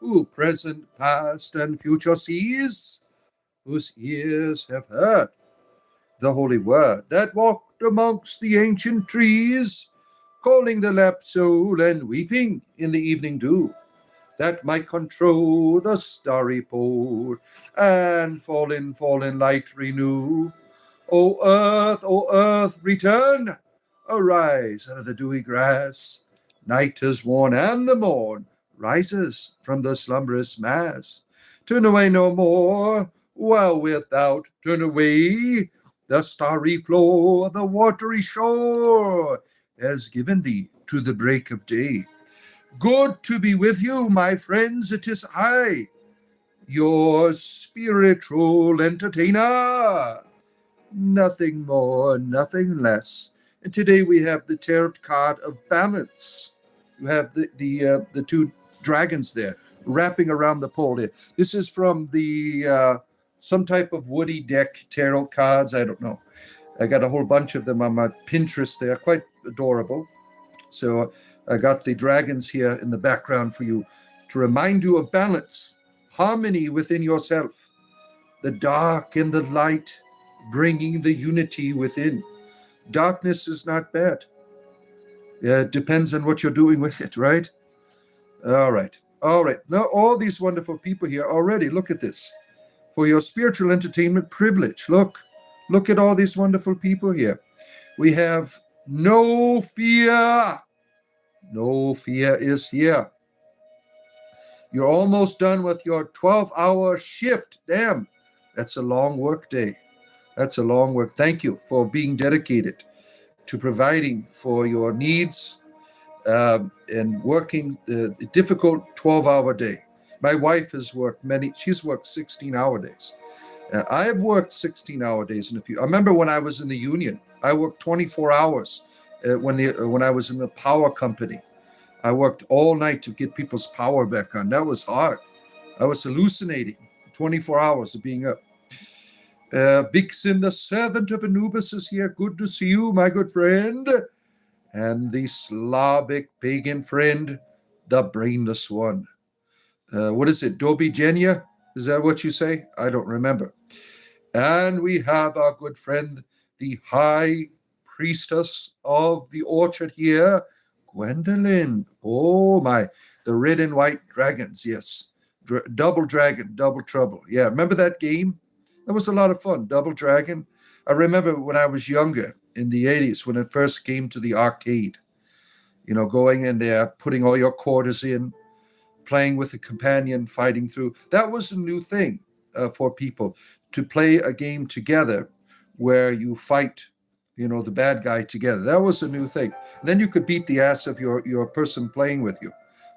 who present, past, and future sees, whose ears have heard the holy word that walked amongst the ancient trees, calling the lapsed soul and weeping in the evening dew, that might control the starry pole and fallen light renew. O earth, return, arise out of the dewy grass. Night is worn and the morn rises from the slumberous mass. Turn away no more, while without turn away. The starry floor, the watery shore, has given thee to the break of day. Good to be with you, my friends, it is I, your spiritual entertainer. Nothing more, nothing less. And today we have the tarot card of balance. You have the two dragons there wrapping around the pole here. This is from the some type of woody deck tarot cards. I don't know. I got a whole bunch of them on my Pinterest. They're quite adorable. So I got the dragons here in the background for you to remind you of balance, harmony within yourself, the dark and the light, bringing the unity within. Darkness is not bad. It depends on what you're doing with it, right? All right. Now, all these wonderful people here already, look at this. For your spiritual entertainment privilege, look at all these wonderful people here. We have no fear. No fear is here. You're almost done with your 12-hour shift. Damn, that's a long work day. That's a long work. Thank you for being dedicated to providing for your needs and working the difficult 12-hour day. My wife has worked she's worked 16-hour days. I've worked 16-hour days in a few. I remember when I was in the union, I worked 24 hours when I was in the power company. I worked all night to get people's power back on. That was hard. I was hallucinating 24 hours of being up. Vixen, the servant of Anubis, is here. Good to see you, my good friend. And the Slavic pagan friend, the brainless one. What is it, Dobigenia? Is that what you say? I don't remember. And we have our good friend, the high priestess of the orchard here, Gwendolyn. Oh my, the red and white dragons, yes. Double dragon, double trouble. Yeah, remember that game? That was a lot of fun, Double Dragon. I remember when I was younger, in the 80s, when it first came to the arcade. You know, going in there, putting all your quarters in, playing with a companion, fighting through. That was a new thing for people, to play a game together where you fight, the bad guy together. That was a new thing. Then you could beat the ass of your person playing with you.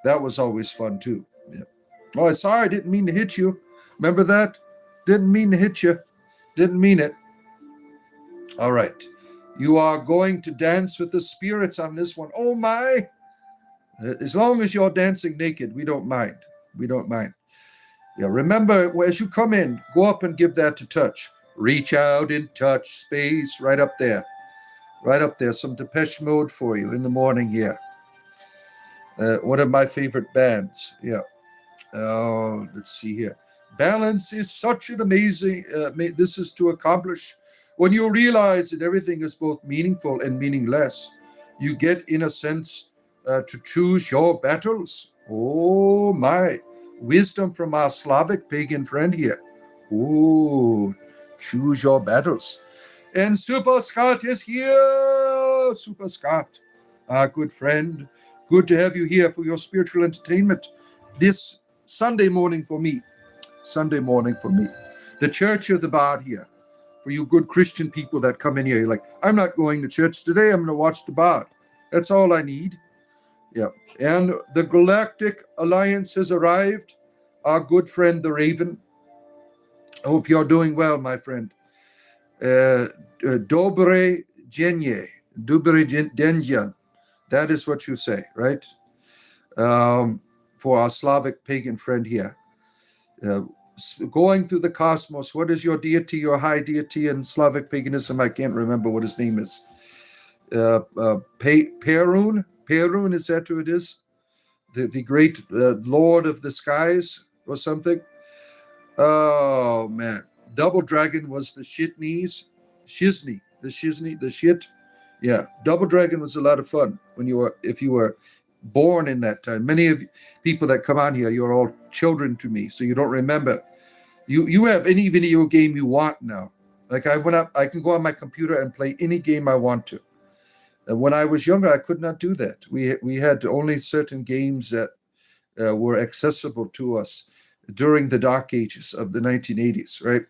That was always fun too. Yeah. Oh, sorry, I didn't mean to hit you. Remember that? Didn't mean to hit you. Didn't mean it. All right. You are going to dance with the spirits on this one. Oh my. As long as you're dancing naked, we don't mind. We don't mind. Yeah, remember, as you come in, go up and give that to touch. Reach out and touch space right up there. Right up there. Some Depeche Mode for you in the morning here. One of my favorite bands. Yeah. Oh, let's see here. Balance is such an amazing, this is to accomplish. When you realize that everything is both meaningful and meaningless, you get, in a sense, to choose your battles. Oh my, wisdom from our Slavic pagan friend here. Oh, choose your battles. And Super Scott is here. Super Scott, our good friend. Good to have you here for your spiritual entertainment this Sunday morning for me. Sunday morning for me. The Church of the Bard here. For you good Christian people that come in here, you're like, I'm not going to church today. I'm going to watch the Bard. That's all I need. Yeah. And the Galactic Alliance has arrived. Our good friend, the Raven. I hope you're doing well, my friend. Dobre Denjan. That is what you say, right? For our Slavic pagan friend here. Going through the cosmos, what is your deity, your high deity in Slavic paganism? I can't remember what his name is. Perun? Perun, is that who it is? the great Lord of the Skies or something. Oh man, Double Dragon was the shit knees, the shit. Yeah, Double Dragon was a lot of fun if you were born in that time. Many of people that come on here, you're all children to me, so you don't remember. You have any video game you want now. Like I can go on my computer and play any game I want to. And when I was younger, I could not do that. We had only certain games that were accessible to us during the dark ages of the 1980s, right?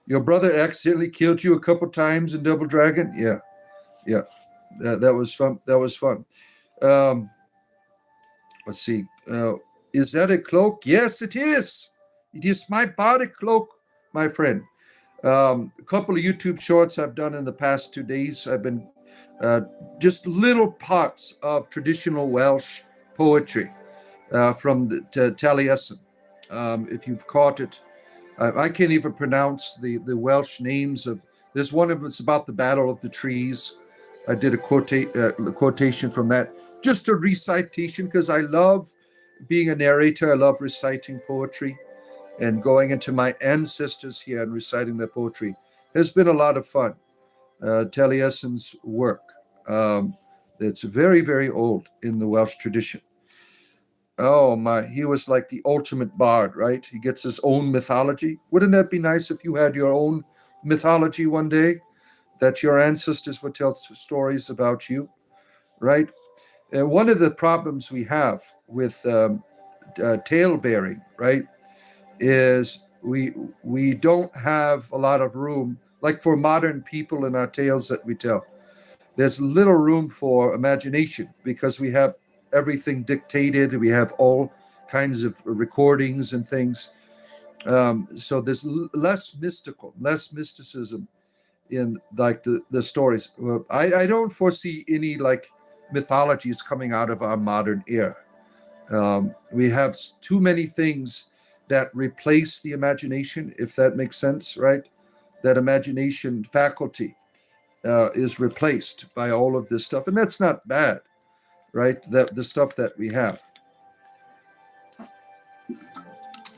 Your brother accidentally killed you a couple times in Double Dragon. Yeah, yeah, that was fun. That was fun. Um, let's see. Is that a cloak? Yes, it is. It is my body cloak, my friend. A couple of YouTube shorts I've done in the past 2 days. I've been just little parts of traditional Welsh poetry from the Taliesin. If you've caught it, I can't even pronounce the Welsh names of. There's one of them. It's about the Battle of the Trees. I did a quotation from that, just a recitation, because I love being a narrator. I love reciting poetry, and going into my ancestors here and reciting their poetry has been a lot of fun. Taliesin's work. It's very, very old in the Welsh tradition. Oh my, he was like the ultimate bard, right? He gets his own mythology. Wouldn't that be nice if you had your own mythology one day, that your ancestors would tell stories about you, right? One of the problems we have with tale bearing, right, is we don't have a lot of room, like for modern people in our tales that we tell. There's little room for imagination because we have everything dictated. We have all kinds of recordings and things. So there's less mysticism in like the stories. I don't foresee any like mythologies coming out of our modern era. We have too many things that replace the imagination, if that makes sense, right? That imagination faculty is replaced by all of this stuff, and that's not bad, right? The stuff that we have.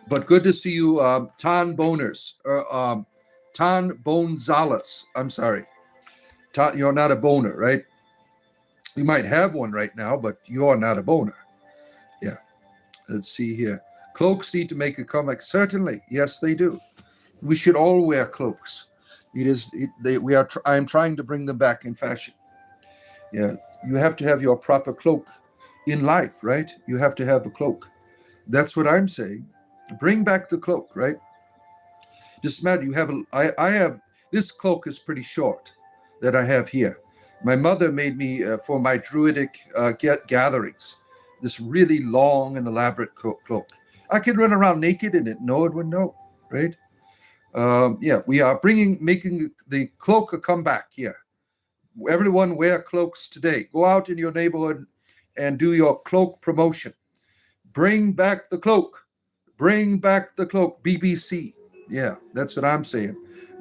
But good to see you, Tan Boners, or Tan Bonzales. I'm sorry. You're not a boner, right? You might have one right now, but you're not a boner. Yeah. Let's see here. Cloaks need to make a comeback. Certainly. Yes, they do. We should all wear cloaks. I'm trying to bring them back in fashion. Yeah. You have to have your proper cloak in life, right? You have to have a cloak. That's what I'm saying. Bring back the cloak, right? Just imagine I have, this cloak is pretty short that I have here. My mother made me, for my druidic gatherings, this really long and elaborate cloak. I could run around naked in it. No one would know, right? Yeah, we are making the cloak a comeback here. Everyone wear cloaks today. Go out in your neighborhood and do your cloak promotion. Bring back the cloak. Bring back the cloak, BBC. Yeah, that's what I'm saying.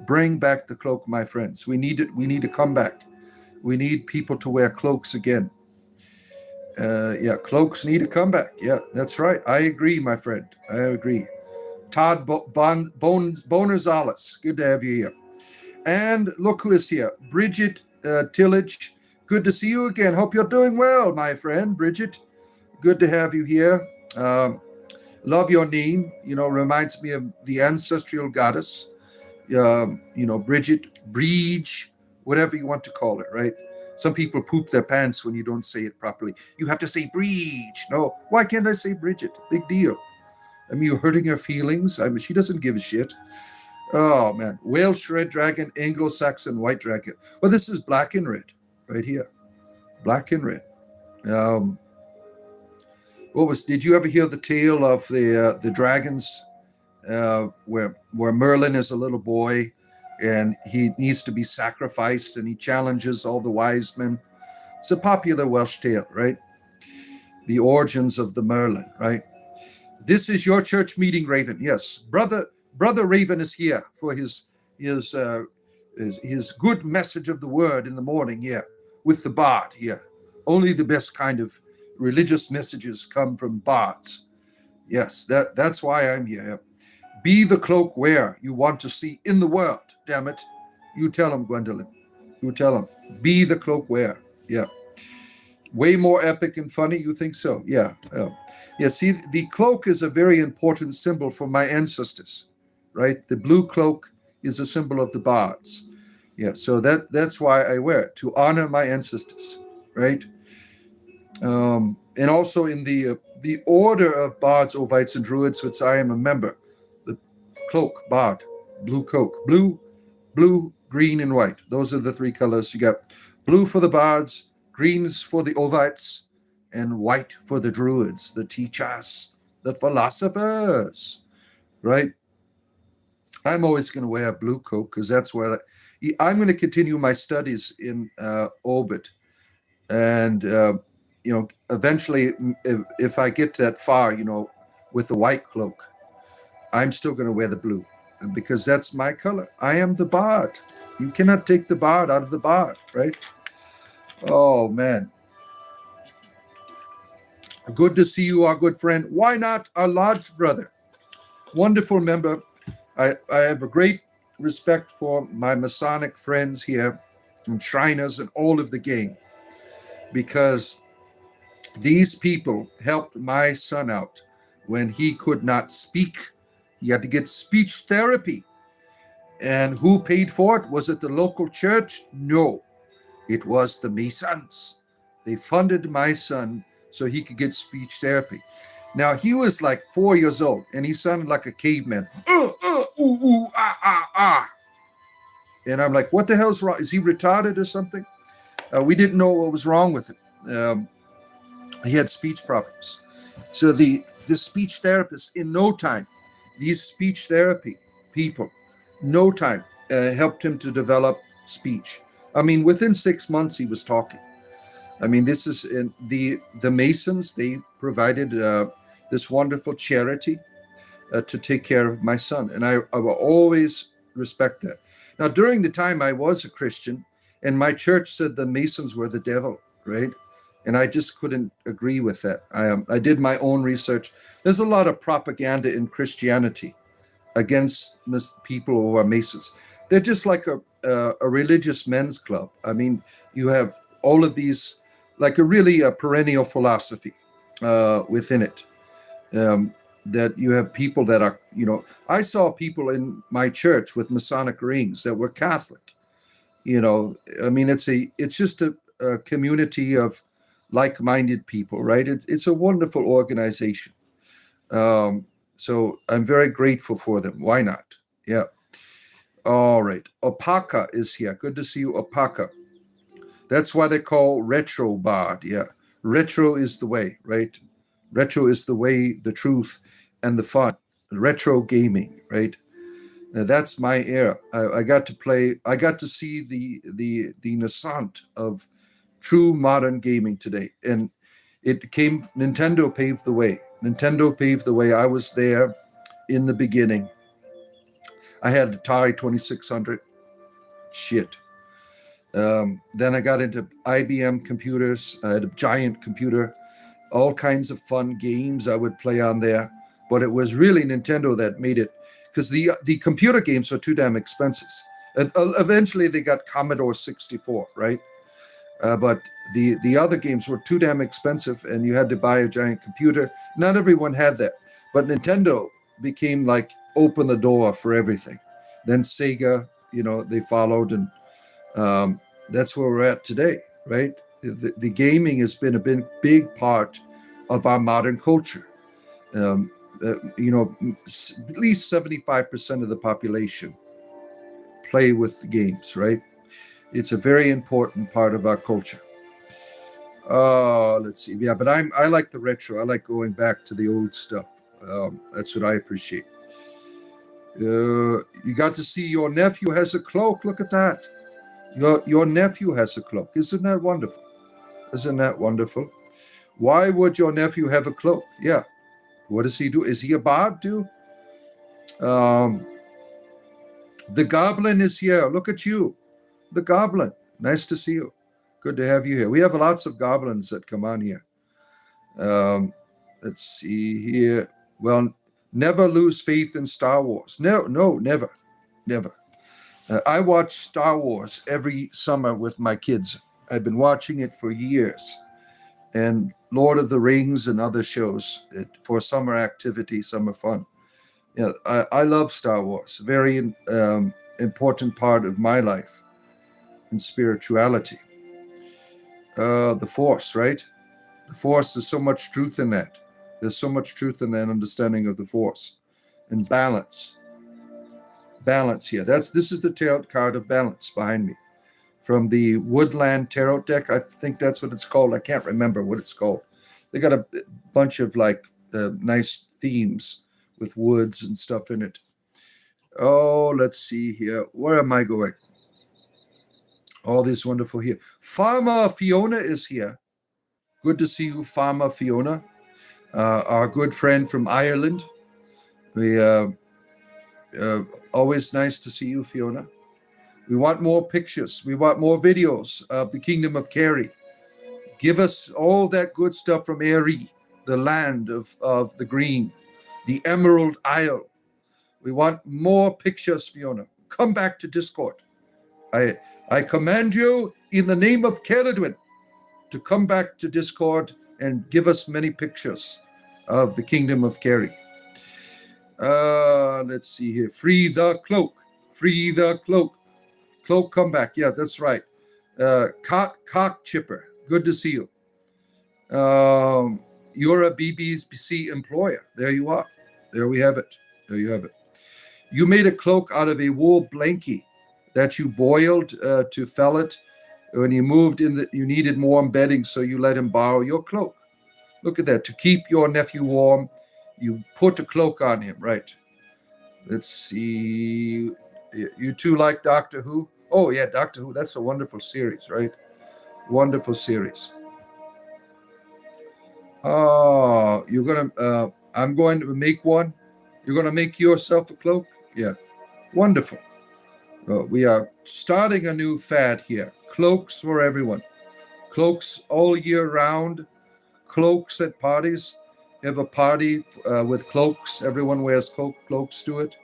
Bring back the cloak, my friends. We need it. We need to come back. We need people to wear cloaks again. Yeah, cloaks need to come back. Yeah, that's right. I agree, my friend. I agree. Todd Bonerzales, good to have you here. And look who is here. Bridget Tillage, good to see you again. Hope you're doing well, my friend. Bridget, good to have you here. Love your name. Reminds me of the ancestral goddess. Bridget, Breege, whatever you want to call it, right? Some people poop their pants when you don't say it properly. You have to say Breege. No, why can't I say Bridget? Big deal. I mean, you're hurting her feelings. I mean, she doesn't give a shit. Oh, man. Welsh red dragon, Anglo-Saxon white dragon. Well, this is black and red right here. Black and red. Did you ever hear the tale of the dragons where Merlin is a little boy and he needs to be sacrificed and he challenges all the wise men? It's a popular Welsh tale, right? The origins of the Merlin, right? This is your church meeting, Raven. Yes, brother Raven is here for his good message of the word in the morning. Yeah, with the bard. Yeah, only the best kind of religious messages come from bards. Yes, that's why I'm here. Be the cloak wearer you want to see in the world, damn it. You tell him, Gwendolyn. You tell him. Be the cloak wearer. Yeah. Way more epic and funny, you think so? Yeah. Yeah, see, the cloak is a very important symbol for my ancestors, right? The blue cloak is a symbol of the bards. Yeah, so that's why I wear it, to honor my ancestors, right? And also in the order of bards, ovites, and druids, which I am a member, the cloak, bard, blue cloak, blue, green, and white. Those are the three colors. You got blue for the bards, greens for the ovites, and white for the druids, the teachers, the philosophers, right? I'm always going to wear a blue coat because that's where I'm going to continue my studies in orbit. And, eventually, if I get that far, with the white cloak, I'm still going to wear the blue because that's my color. I am the bard. You cannot take the bard out of the bard, right? Oh, man. Good to see you, our good friend. Why not our large brother? Wonderful member. I have a great respect for my Masonic friends here and Shriners and all of the gang because these people helped my son out when he could not speak. He had to get speech therapy. And who paid for it? Was it the local church? No, it was the Masons. They funded my son so he could get speech therapy. Now, he was like 4 years old, and he sounded like a caveman. And I'm like, what the hell's wrong? Is he retarded or something? We didn't know what was wrong with him. He had speech problems. So the speech therapist, in no time, these speech therapy people, no time, helped him to develop speech. I mean, within 6 months, he was talking. I mean, this is the Masons. They provided this wonderful charity to take care of my son. And I will always respect that. Now, during the time I was a Christian, and my church said the Masons were the devil, right? And I just couldn't agree with that. I did my own research. There's a lot of propaganda in Christianity against people who are Masons. They're just like a religious men's club. I mean, you have all of these, like a perennial philosophy within it. That you have people that are, I saw people in my church with Masonic rings that were Catholic. I mean, it's just a community of like-minded people, right? It's a wonderful organization. So I'm very grateful for them. Why not? Yeah. All right. Opaka is here. Good to see you, Opaka. That's why they call retro bard. Yeah. Retro is the way, right? Retro is the way, the truth, and the fun. Retro gaming, right? That's my era. I got to see the nascent of true modern gaming today. And Nintendo paved the way. Nintendo paved the way. I was there in the beginning. I had Atari 2600. Shit. Then I got into IBM computers. I had a giant computer. All kinds of fun games I would play on there. But it was really Nintendo that made it, because the computer games are too damn expensive. Eventually they got Commodore 64, right? But the other games were too damn expensive, and you had to buy a giant computer. Not everyone had that. But Nintendo became like open the door for everything. Then Sega, they followed, and that's where we're at today, right? The gaming has been a big part of our modern culture. At least 75% of the population play with the games, right? It's a very important part of our culture. Let's see. Yeah, but I like the retro. I like going back to the old stuff. That's what I appreciate. You got to see your nephew has a cloak. Look at that. Your nephew has a cloak. Isn't that wonderful? Isn't that wonderful? Why would your nephew have a cloak? Yeah. What does he do? Is he a bard too? The Goblin is here. Look at you. The Goblin. Nice to see you. Good to have you here. We have lots of goblins that come on here. Um, let's see here. Well, never lose faith in Star Wars. No, never, never. I watch Star Wars every summer with my kids. I've been watching it for years. And Lord of the Rings and other shows for summer activity, summer fun. Yeah, I love Star Wars. Very important part of my life and spirituality. The Force, right? The Force, there's so much truth in that. There's so much truth in that understanding of the Force. And balance. Balance here. This is the tarot card of balance behind me. From the Woodland Tarot deck. I think that's what it's called. I can't remember what it's called. They got a bunch of nice themes with woods and stuff in it. Oh, let's see here. Where am I going? All this wonderful here. Farmer Fiona is here. Good to see you, Farmer Fiona. Our good friend from Ireland. We always nice to see you, Fiona. We want more pictures. We want more videos of the Kingdom of Kerry. Give us all that good stuff from Erie, the land of the green, the Emerald Isle. We want more pictures, Fiona. Come back to Discord. I command you in the name of Caledwin to come back to Discord and give us many pictures of the Kingdom of Kerry. Let's see here. Free the cloak. Free the cloak. Cloak, come back. Yeah, that's right. Cock Chipper. Good to see you. You're a BBC employer. There you are. There we have it. There you have it. You made a cloak out of a wool blankie that you boiled to fell it. When you moved in, you needed warm bedding, so you let him borrow your cloak. Look at that. To keep your nephew warm, you put a cloak on him, right? Let's see. You two like Doctor Who? Oh, yeah, Doctor Who. That's a wonderful series, right? Wonderful series. Oh, I'm going to make one. You're going to make yourself a cloak? Yeah. Wonderful. We are starting a new fad here. Cloaks for everyone. Cloaks all year round. Cloaks at parties. You have a party with cloaks. Everyone wears cloaks to it.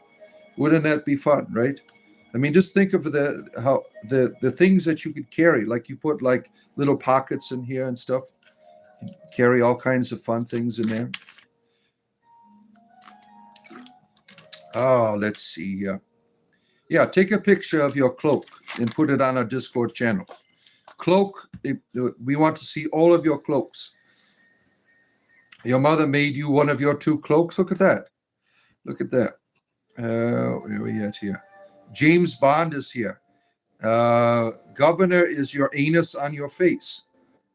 Wouldn't that be fun, right? I mean, just think of the things that you could carry. Like you put like little pockets in here and stuff. You carry all kinds of fun things in there. Oh, let's see here. Yeah, take a picture of your cloak and put it on our Discord channel. Cloak, we want to see all of your cloaks. Your mother made you one of your two cloaks. Look at that. Look at that. Where are we at here? James Bond is here. Governor is your anus on your face.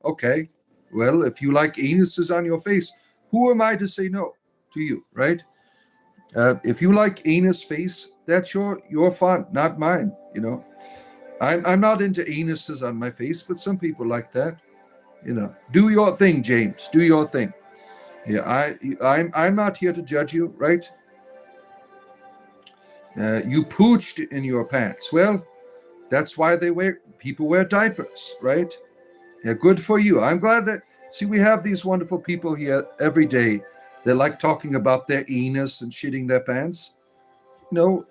Okay. Well, if you like anuses on your face, who am I to say no to you, right? If you like anus face, that's your fun, not mine. You know, I'm not into anuses on my face, but some people like that. You know, do your thing, James. Do your thing. Yeah, I'm not here to judge you, right? You pooched in your pants. Well, that's why people wear diapers, right? Yeah, good for you. I'm glad that, see, we have these wonderful people here every day that like talking about their anus and shitting their pants. No,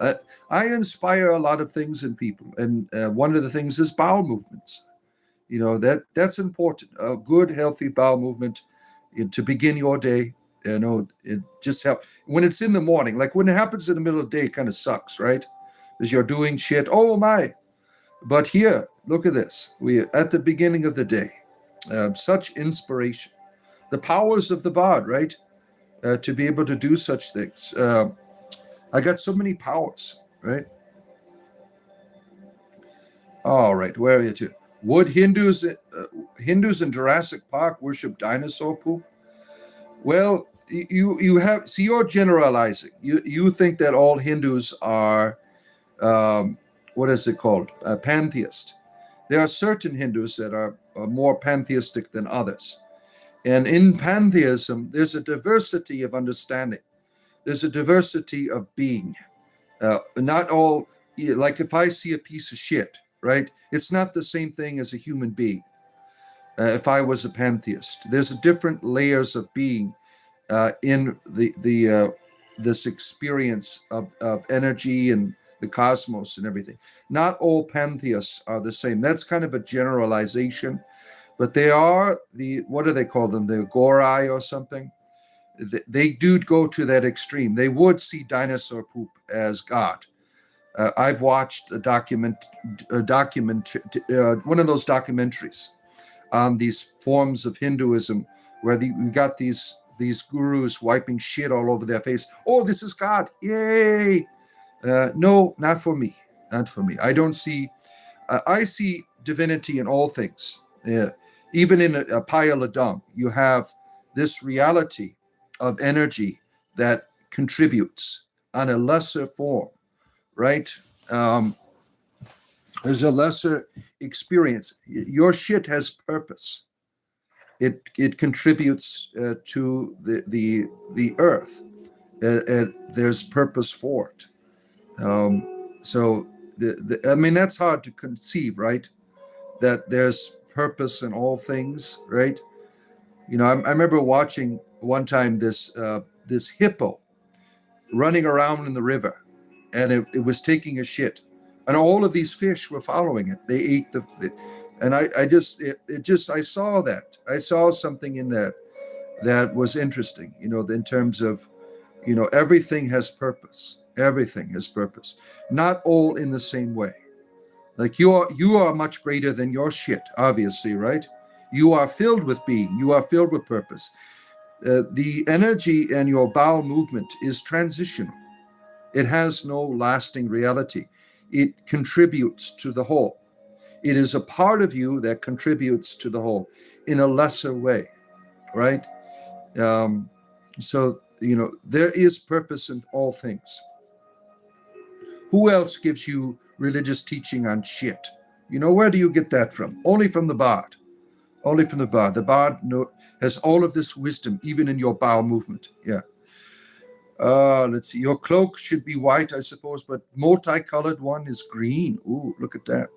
I inspire a lot of things in people. And one of the things is bowel movements. You know, that's important. A good, healthy bowel movement to begin your day. You know, it just helps. When it's in the morning, like when it happens in the middle of the day, it kind of sucks, right? Because you're doing shit. Oh, my. But here, look at this. We are at the beginning of the day. Such inspiration. The powers of the bard, right? To be able to do such things. I got so many powers, right? All right, where are you to? Would Hindus in Jurassic Park worship dinosaur poop? Well, you have, see, you're generalizing. You think that all Hindus are, what is it called? Pantheist. There are certain Hindus that are more pantheistic than others. And in pantheism, there's a diversity of understanding. There's a diversity of being. Not all, like if I see a piece of shit, right? It's not the same thing as a human being. if I was a pantheist. There's different layers of being in this experience of energy and the cosmos and everything. Not all pantheists are the same. That's kind of a generalization, but they are what do they call them? The Gorai or something. They do go to that extreme. They would see dinosaur poop as God. I've watched one of those documentaries on these forms of Hinduism where you got these gurus wiping shit all over their face. Oh, this is God. Yay. No, not for me. Not for me. I don't see, I see divinity in all things. Even in a pile of dung, you have this reality of energy that contributes on a lesser form, right? There's a lesser experience. Your shit has purpose. It contributes to the earth. There's purpose for it. So I mean, that's hard to conceive, right? That there's purpose in all things, right? You know, I remember watching one time this hippo running around in the river, and it was taking a shit, and all of these fish were following it. They ate and I saw that. I saw something in that was interesting, you know, in terms of, you know, everything has purpose. Everything has purpose. Not all in the same way. Like you are much greater than your shit, obviously, right? You are filled with being. You are filled with purpose. The energy in your bowel movement is transitional. It has no lasting reality. It contributes to the whole. It is a part of you that contributes to the whole in a lesser way, right? So, you know, there is purpose in all things. Who else gives you religious teaching on shit? You know, where do you get that from? Only from the Bard. Only from the Bard. The Bard has all of this wisdom, even in your bowel movement. Yeah. Let's see. Your cloak should be white, I suppose, but multicolored one is green. Ooh, look at that.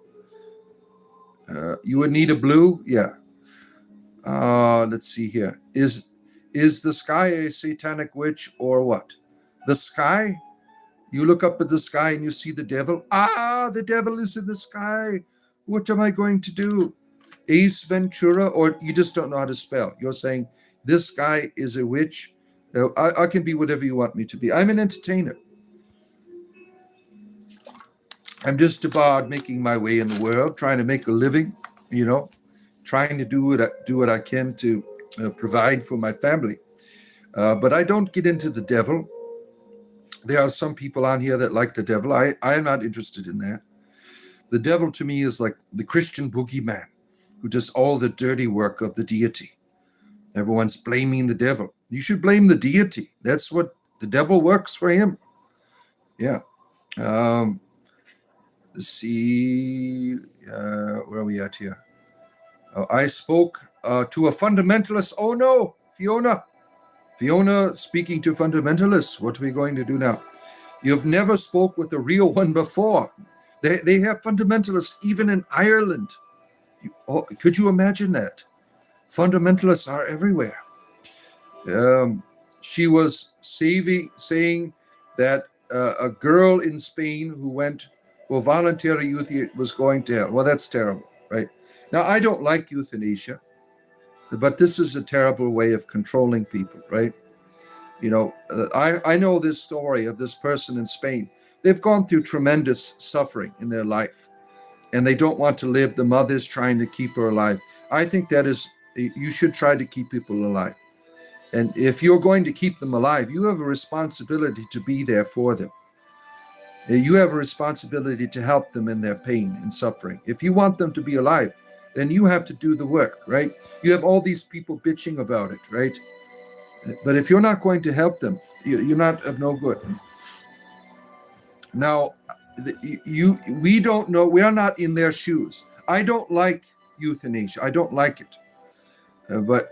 You would need a blue. Yeah. Let's see here. Is the sky a satanic witch or what? The sky? You look up at the sky and you see the devil. The devil is in the sky. What am I going to do? Ace Ventura, or you just don't know how to spell. You're saying this guy is a witch. I can be whatever you want me to be. I'm an entertainer. I'm just a bard making my way in the world, trying to make a living, you know, trying to do what I can to provide for my family. But I don't get into the devil. There are some people on here that like the devil. I am not interested in that. The devil to me is like the Christian boogeyman who does all the dirty work of the deity. Everyone's blaming the devil. You should blame the deity. That's what the devil works for him. Yeah. Let's see. Where are we at here? I spoke to a fundamentalist. Oh no, Fiona. Fiona speaking to fundamentalists. What are we going to do now? You've never spoke with a real one before. They have fundamentalists even in Ireland. Could you imagine that? Fundamentalists are everywhere. She was saying that a girl in Spain who went for voluntary euthanasia was going to hell. Well, that's terrible, right? Now, I don't like euthanasia, but this is a terrible way of controlling people, right? You know, I know this story of this person in Spain. They've gone through tremendous suffering in their life, and they don't want to live. The mother's trying to keep her alive. I think that is, you should try to keep people alive. And if you're going to keep them alive, you have a responsibility to be there for them. You have a responsibility to help them in their pain and suffering. If you want them to be alive, then you have to do the work, right? You have all these people bitching about it, right? But if you're not going to help them, you're not of no good. Now, we don't know. We are not in their shoes. I don't like euthanasia. I don't like it. But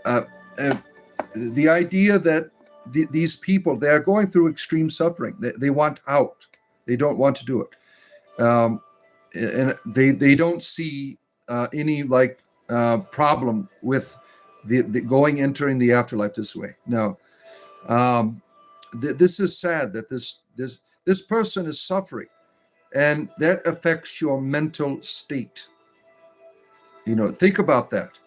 the idea that these people, they are going through extreme suffering. They want out. They don't want to do it. And they don't see any like problem with the entering the afterlife this way. No, this is sad that this person is suffering, and that affects your mental state. Think about that.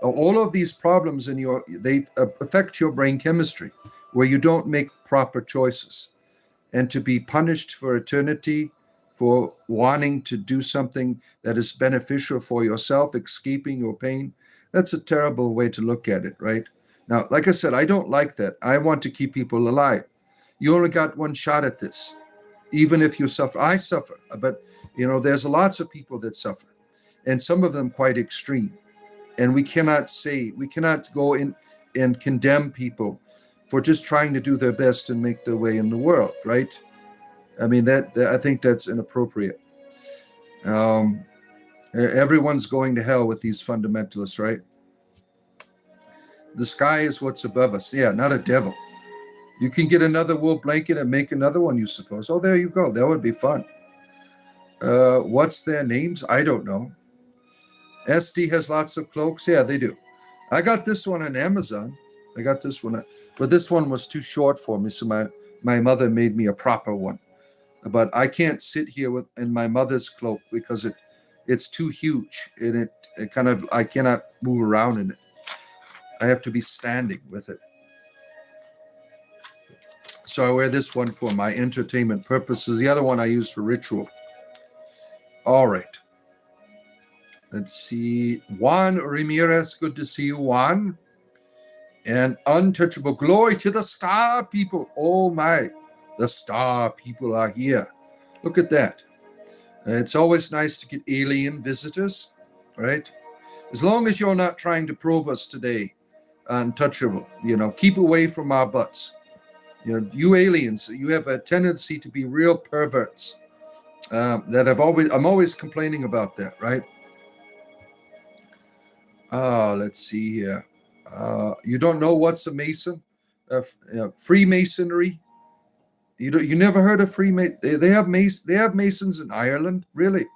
All of these problems they affect your brain chemistry, where you don't make proper choices, and to be punished for eternity for wanting to do something that is beneficial for yourself, escaping your pain. That's a terrible way to look at it, right? Now, like I said, I don't like that. I want to keep people alive. You only got one shot at this. Even if you suffer, I suffer, but there's lots of people that suffer, and some of them quite extreme. And we cannot go in and condemn people for just trying to do their best and make their way in the world, right? I mean, I think that's inappropriate. Everyone's going to hell with these fundamentalists, right? The sky is what's above us. Yeah, not a devil. You can get another wool blanket and make another one, you suppose. Oh, there you go. That would be fun. What's their names? I don't know. SD has lots of cloaks. Yeah, they do. I got this one on Amazon. But this one was too short for me, so my mother made me a proper one. But I can't sit here in my mother's cloak because it's too huge, and I cannot move around in it. I have to be standing with it. So I wear this one for my entertainment purposes. The other one I use for ritual. All right. Let's see. Juan Ramirez, good to see you, Juan. And untouchable, glory to the star people. Oh my, the star people are here. Look at that. It's always nice to get alien visitors, right? As long as you're not trying to probe us today, untouchable, keep away from our butts. You aliens, you have a tendency to be real perverts. I'm always complaining about that, right? Let's see here. You don't know what's a Mason? Freemasonry. You never heard of Freemason? They have Masons in Ireland, really.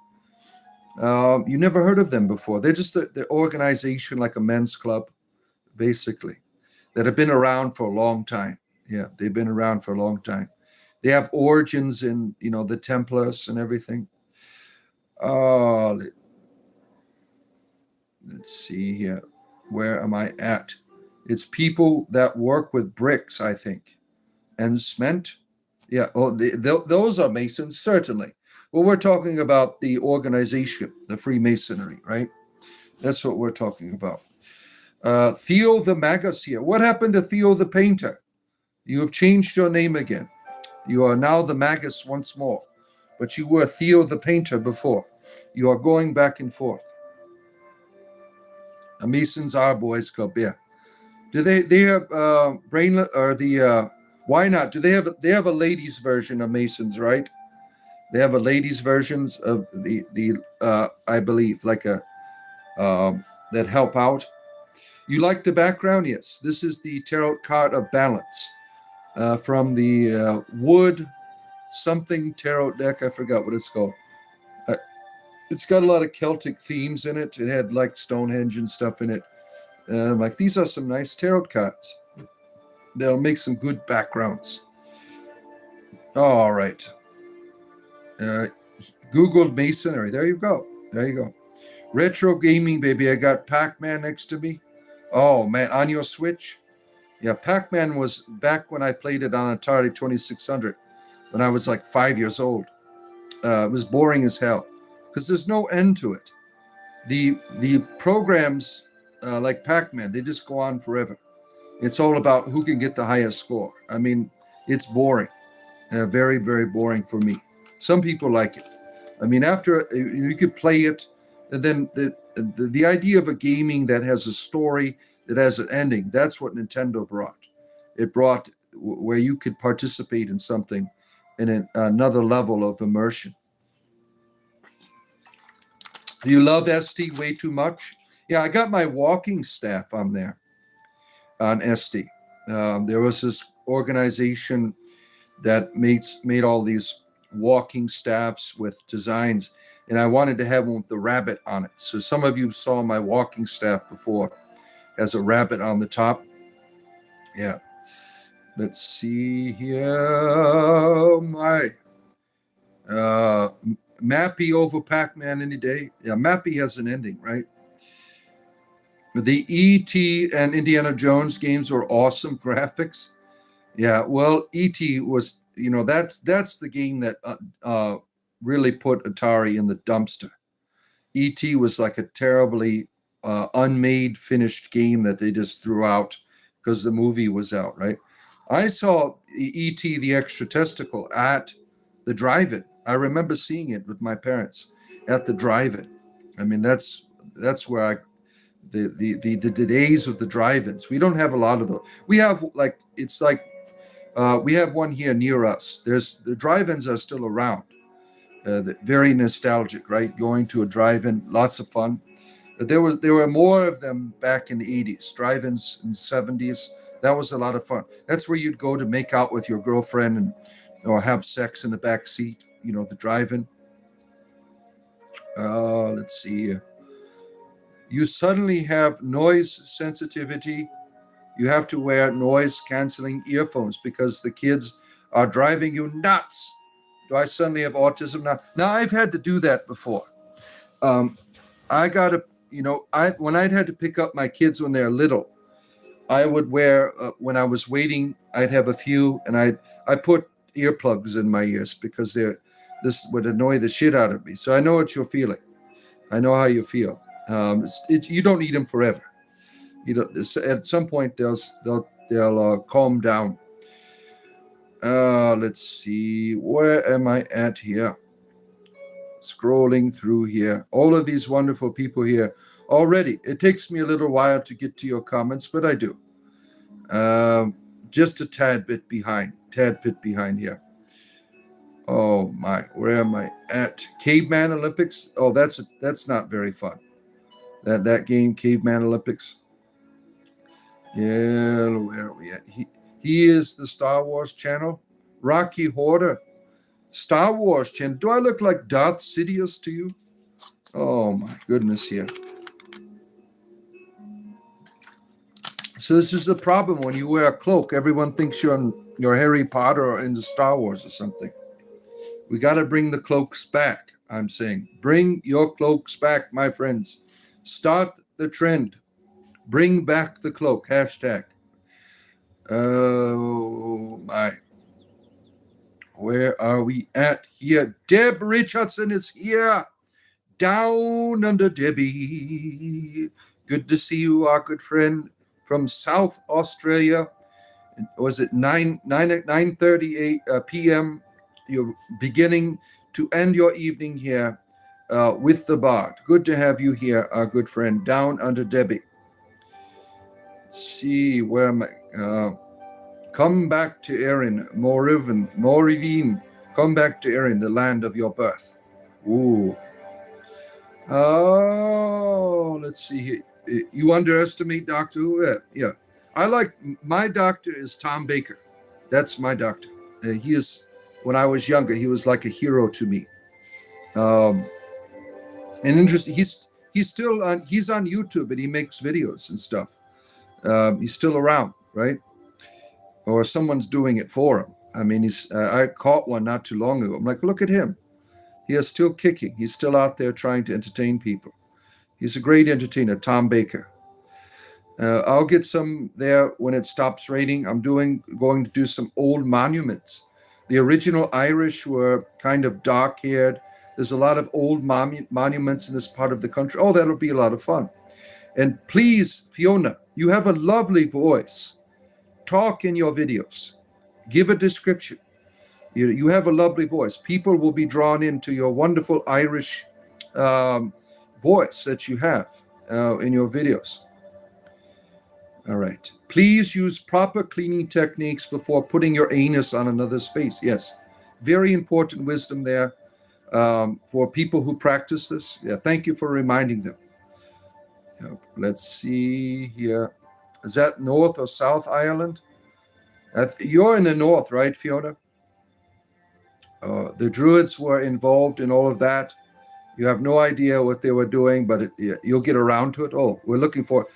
You never heard of them before. They're just the organization, like a men's club, basically, that have been around for a long time. Yeah, they've been around for a long time. They have origins in the Templars and everything. Let's see here. Where am I at? It's people that work with bricks, I think, and cement. Yeah, those are Masons, certainly. Well, we're talking about the organization, the Freemasonry, right? That's what we're talking about. Theo the Magus here. What happened to Theo the Painter? You have changed your name again. You are now the Magus once more, but you were Theo the Painter before. You are going back and forth. A Masons are boys club, yeah. Do they have brainlet or the why not? Do they have a ladies version of Masons, right? They have a ladies version of the I believe, like a that help out. You like the background? Yes. This is the tarot card of balance from the wood something tarot deck. I forgot what it's called. It's got a lot of Celtic themes in it. It had like Stonehenge and stuff in it. Like, these are some nice tarot cards. They'll make some good backgrounds. All right. Googled Masonry. There you go. Retro gaming, baby. I got Pac-Man next to me. Oh, man. On your Switch? Yeah, Pac-Man was back when I played it on Atari 2600 when I was like 5 years old. It was boring as hell because there's no end to it. The programs like Pac-Man, they just go on forever. It's all about who can get the highest score. I mean, it's boring. Very, very boring for me. Some people like it. I mean, after you could play it, and then the idea of a gaming that has a story, that has an ending, that's what Nintendo brought. It brought where you could participate in something in another level of immersion. Do you love ST way too much? Yeah, I got my walking staff on there, on ST. There was this organization that made all these walking staffs with designs, and I wanted to have one with the rabbit on it. So some of you saw my walking staff before, has a rabbit on the top. Yeah. Let's see here. My Mappy over Pac-Man any day. Yeah, Mappy has an ending, right? The E.T. and Indiana Jones games were awesome graphics. Yeah, well, E.T. was, that's the game that really put Atari in the dumpster. E.T. was like a terribly unmade, finished game that they just threw out because the movie was out, right? I saw E.T. the Extra Testicle at the drive-in. I remember seeing it with my parents at the drive-in. I mean, that's where the days of the drive-ins. We don't have a lot of those. We have we have one here near us. The drive-ins are still around. Very nostalgic, right? Going to a drive-in, lots of fun. But there were more of them back in the 80s, drive-ins in the 70s. That was a lot of fun. That's where you'd go to make out with your girlfriend or have sex in the back seat, the drive-in. Let's see. You suddenly have noise sensitivity. You have to wear noise-canceling earphones because the kids are driving you nuts. Do I suddenly have autism now? Now, I've had to do that before. I got to, when I'd had to pick up my kids when they're little, I would wear, when I was waiting, I'd have a few, and I put earplugs in my ears because this would annoy the shit out of me. So I know what you're feeling. I know how you feel. You don't need them forever. At some point they'll calm down. Let's see. Where am I at here? Scrolling through here. All of these wonderful people here already. It takes me a little while to get to your comments, but I do. Just a tad bit behind here. Oh my, where am I at? Caveman Olympics. Oh, that's not very fun. That game, Caveman Olympics. Yeah, where are we at? He is the Star Wars channel. Rocky Horder. Star Wars channel. Do I look like Darth Sidious to you? Oh my goodness here. So this is the problem when you wear a cloak. Everyone thinks you're Harry Potter or in the Star Wars or something. We got to bring the cloaks back, I'm saying. Bring your cloaks back, my friends. Start the trend. Bring back the cloak. Hashtag. Oh my. Where are we at here? Deb Richardson is here. Down under Debbie. Good to see you, our good friend from South Australia. Was it 9:38 p.m.? You're beginning to end your evening here with the Bard. Good to have you here, our good friend, down under Debbie. Let's see, where am I? Come back to Erin, Morivine. Come back to Erin, the land of your birth. Ooh. Oh, let's see here. You underestimate Doctor Who? Yeah. My doctor is Tom Baker. That's my doctor. He is, when I was younger, he was like a hero to me. And interesting, he's still on YouTube and he makes videos and stuff. He's still around, right? Or someone's doing it for him. I mean, I caught one not too long ago. I'm like, look at him. He is still kicking. He's still out there trying to entertain people. He's a great entertainer, Tom Baker. I'll get some there when it stops raining. I'm going to do some old monuments. The original Irish were kind of dark-haired. There's a lot of old monuments in this part of the country. Oh, that'll be a lot of fun. And please, Fiona, you have a lovely voice. Talk in your videos. Give a description. You have a lovely voice. People will be drawn into your wonderful Irish voice that you have in your videos. All right. Please use proper cleaning techniques before putting your anus on another's face. Yes. Very important wisdom there for people who practice this. Yeah. Thank you for reminding them. Let's see here. Is that North or South Ireland? You're in the north, right, Fiona? The Druids were involved in all of that. You have no idea what they were doing, but you'll get around to it. Oh, we're looking for.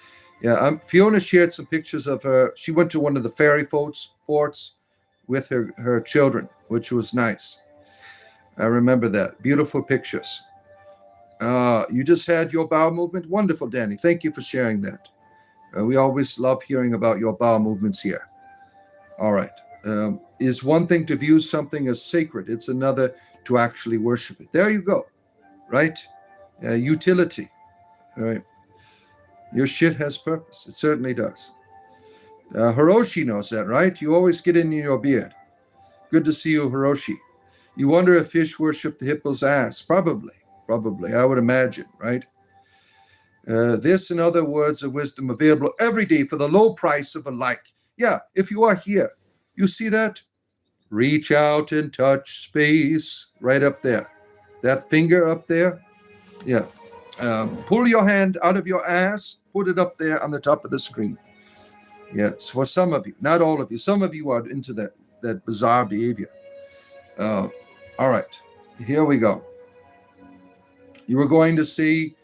Yeah, Fiona shared some pictures of her. She went to one of the fairy forts with her children, which was nice. I remember that. Beautiful pictures. You just had your bowel movement. Wonderful, Danny. Thank you for sharing that. We always love hearing about your bowel movements here. All right. Is one thing to view something as sacred, it's another to actually worship it. There you go. Right? Utility. All right. Your shit has purpose. It certainly does. Hiroshi knows that, right? You always get in your beard. Good to see you, Hiroshi. You wonder if fish worship the hippo's ass. Probably. I would imagine, right? This and other words of wisdom available every day for the low price of a like. Yeah, if you are here, you see that? Reach out and touch space right up there. That finger up there. Yeah. Pull your hand out of your ass, put it up there on the top of the screen. Yes, for some of you, not all of you. Some of you are into that bizarre behavior. All right, here we go. You were going to see,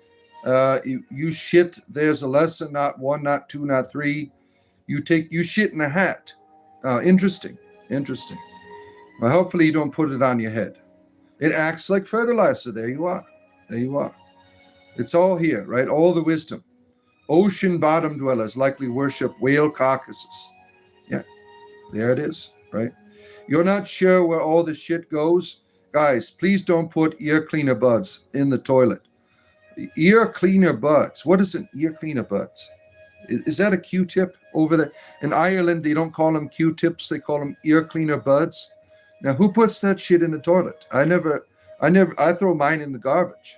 you shit, there's a lesson, not one, not two, not three. You shit in a hat. Interesting. Well, hopefully you don't put it on your head. It acts like fertilizer. There you are. It's all here, right? All the wisdom. Ocean bottom dwellers likely worship whale carcasses. Yeah, there it is, right? You're not sure where all the shit goes? Guys, please don't put ear cleaner buds in the toilet. Ear cleaner buds. What is an ear cleaner buds? Is that a Q-tip over there? In Ireland, they don't call them Q-tips. They call them ear cleaner buds. Now, who puts that shit in the toilet? I throw mine in the garbage.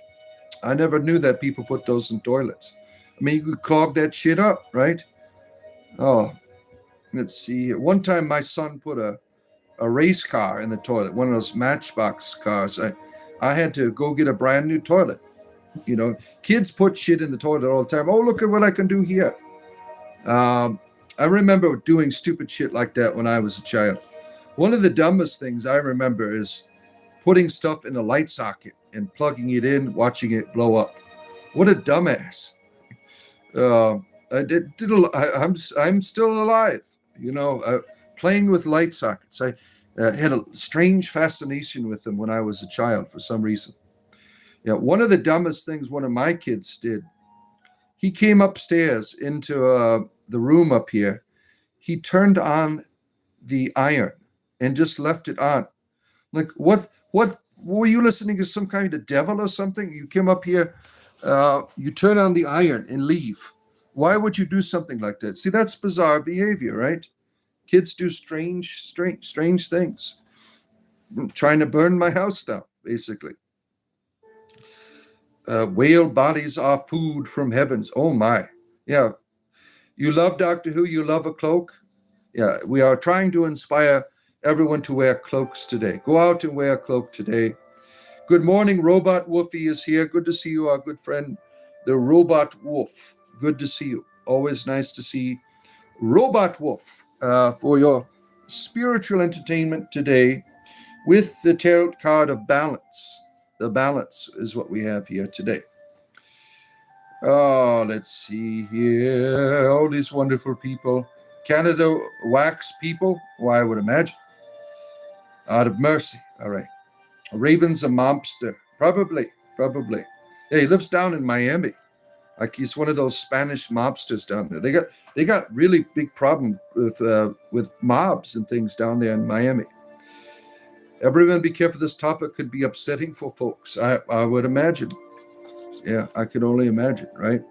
I never knew that people put those in toilets. I mean, you could clog that shit up, right? Oh, let's see. One time my son put a race car in the toilet, one of those Matchbox cars. I had to go get a brand new toilet. You know, kids put shit in the toilet all the time. Oh, look at what I can do here. I remember doing stupid shit like that when I was a child. One of the dumbest things I remember is putting stuff in a light socket and plugging it in, watching it blow up. What a dumbass. I'm still alive, playing with light sockets. I had a strange fascination with them when I was a child for some reason. Yeah, one of the dumbest things one of my kids did, he came upstairs into the room up here. He turned on the iron and just left it on. Like, what were you listening to, some kind of devil or something? You came up here, you turn on the iron and leave. Why would you do something like that? See, that's bizarre behavior, right? Kids do strange things. I'm trying to burn my house down, basically. Whale bodies are food from heavens. Oh my. Yeah. You love Doctor Who, you love a cloak? Yeah, we are trying to inspire everyone to wear cloaks today. Go out and wear a cloak today. Good morning, Robot Wolfie is here. Good to see you, our good friend, the Robot Wolf. Good to see you. Always nice to see Robot Wolf for your spiritual entertainment today with the tarot card of balance. The balance is what we have here today. Oh, let's see here. All these wonderful people. Canada wax people, well, I would imagine. Out of mercy. All right. Raven's a mobster. Probably. Yeah, he lives down in Miami. Like, he's one of those Spanish mobsters down there. They got really big problem with mobs and things down there in Miami. Everyone be careful. This topic could be upsetting for folks. I would imagine. Yeah, I could only imagine, right?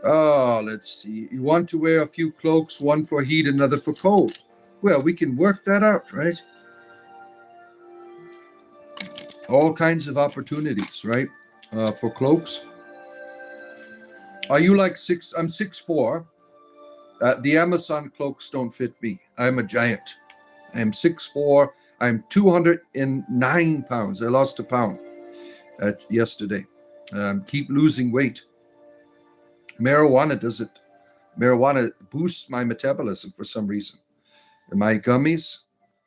Oh, let's see. You want to wear a few cloaks, one for heat, another for cold. Well, we can work that out, right? All kinds of opportunities, right? For cloaks. Are you like six? I'm 6'4". The Amazon cloaks don't fit me. I'm a giant. I'm 6'4". I'm 209 pounds. I lost a pound yesterday. Keep losing weight. Marijuana does it. Marijuana boosts my metabolism for some reason. My gummies,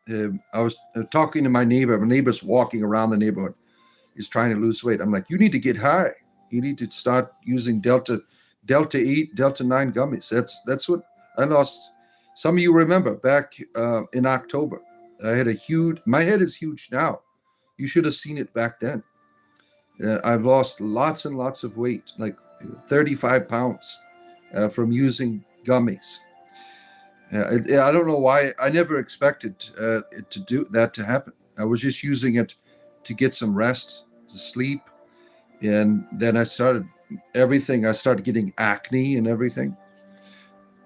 I was talking to my neighbor. My neighbor's walking around the neighborhood. He's trying to lose weight. I'm like, you need to get high. You need to start using Delta 8, Delta 9 gummies. That's what I lost. Some of you remember back in October. I had my head is huge now. You should have seen it back then. I've lost lots and lots of weight, like 35 pounds from using gummies. I don't know why. I never expected it to happen. I was just using it to get some rest, to sleep, and then I started getting acne and everything.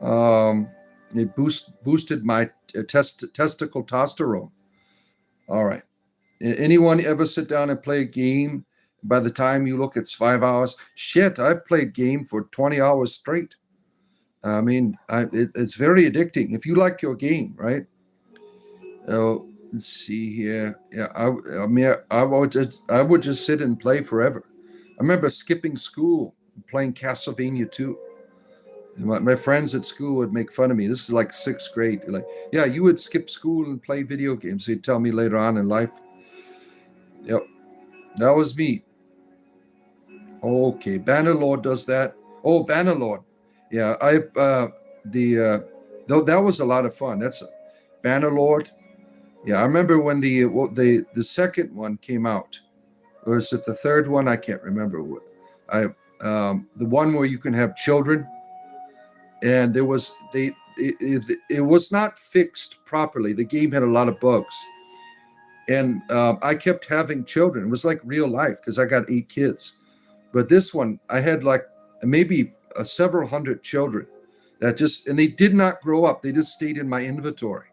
It boosted my testicle testosterone. All right. Anyone ever sit down and play a game? By the time you look, it's 5 hours. Shit, I've played game for 20 hours straight. I mean, it's very addicting if you like your game, right? Let's see here. Yeah, I would just sit and play forever. I remember skipping school, playing Castlevania 2. My friends at school would make fun of me. This is like 6th grade. Like, yeah, you would skip school and play video games. They'd tell me later on in life. Yep, that was me. Okay, Bannerlord does that. Oh, Bannerlord. Yeah, that was a lot of fun. That's Bannerlord. Yeah, I remember when the second one came out. Or is it the third one? I can't remember. The one where you can have children, and it was not fixed properly. The game had a lot of bugs, and I kept having children. It was like real life because I got 8 kids. But this one, I had like maybe several hundred children and they did not grow up. They just stayed in my inventory.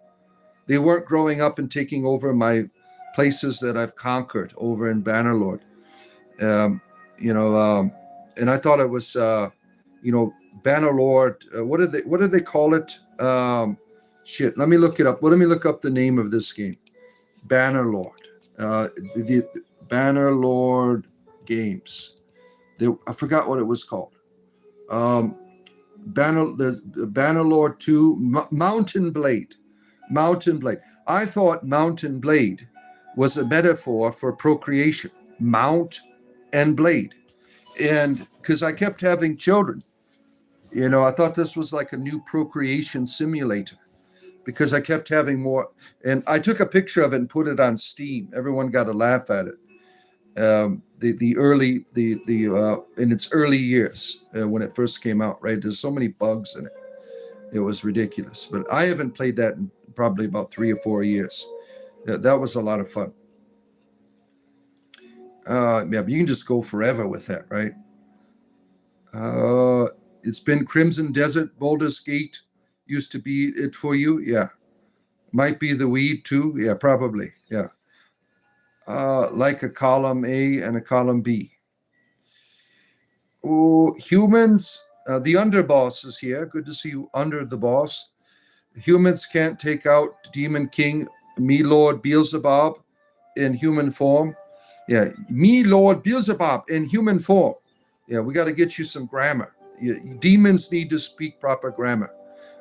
They weren't growing up and taking over my places that I've conquered over in Bannerlord. And I thought it was, Bannerlord. What do they call it? Shit. Let me look it up. Let me look up the name of this game. Bannerlord. The Bannerlord games. I forgot what it was called. Bannerlord 2, Mountain Blade. Mountain Blade. I thought Mountain Blade was a metaphor for procreation. Mount and blade. And because I kept having children, I thought this was like a new procreation simulator because I kept having more. And I took a picture of it and put it on Steam. Everyone got a laugh at it. In its early years when it first came out, right? There's so many bugs in it. It was ridiculous. But I haven't played that in probably about 3 or 4 years. That was a lot of fun. But you can just go forever with that, right? It's been Crimson Desert, Baldur's Gate used to be it for you. Yeah. Might be the weed too. Yeah, probably. Yeah. Like a column A and a column B. Oh, humans, the underboss is here. Good to see you under the boss. Humans can't take out Demon King, me Lord Beelzebub in human form. Yeah, me Lord Beelzebub in human form. Yeah, we got to get you some grammar. Demons need to speak proper grammar,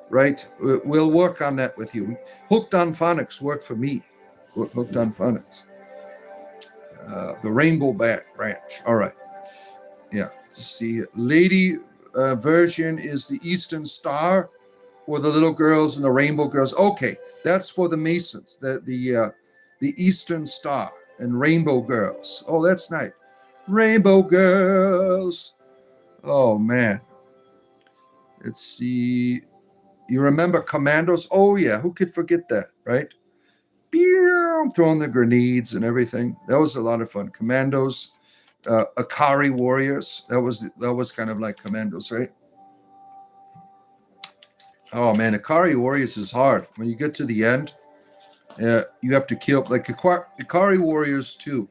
right? We'll work on that with you. Hooked on Phonics work for me. Hooked on Phonics. The Rainbow Branch. All right. Yeah. Let's see. Lady version is the Eastern Star for the little girls and the Rainbow Girls. Okay, that's for the Masons. The Eastern Star and Rainbow Girls. Oh, that's nice. Rainbow Girls. Oh man. Let's see. You remember Commandos? Oh yeah. Who could forget that, right? Throwing the grenades and everything. That was a lot of fun. Commandos, Akari Warriors. That was kind of like Commandos, right? Oh man, Akari Warriors is hard. When you get to the end, you have to kill like Akari Warriors too.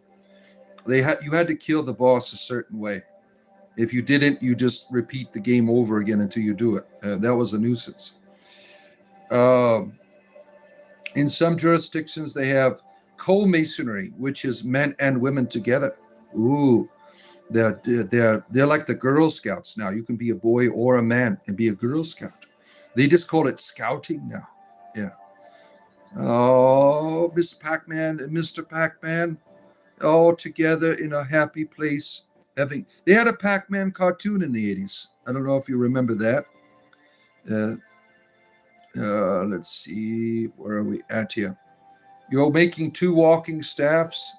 You had to kill the boss a certain way. If you didn't, you just repeat the game over again until you do it. That was a nuisance. In some jurisdictions, they have co-masonry, which is men and women together. Ooh, they're like the Girl Scouts now. You can be a boy or a man and be a Girl Scout. They just call it scouting now. Yeah. Oh, Miss Pac-Man and Mr. Pac-Man all together in a happy place. They had a Pac-Man cartoon in the 80s. I don't know if you remember that. Uh, let's see, where are we at here? You're making 2 walking staffs.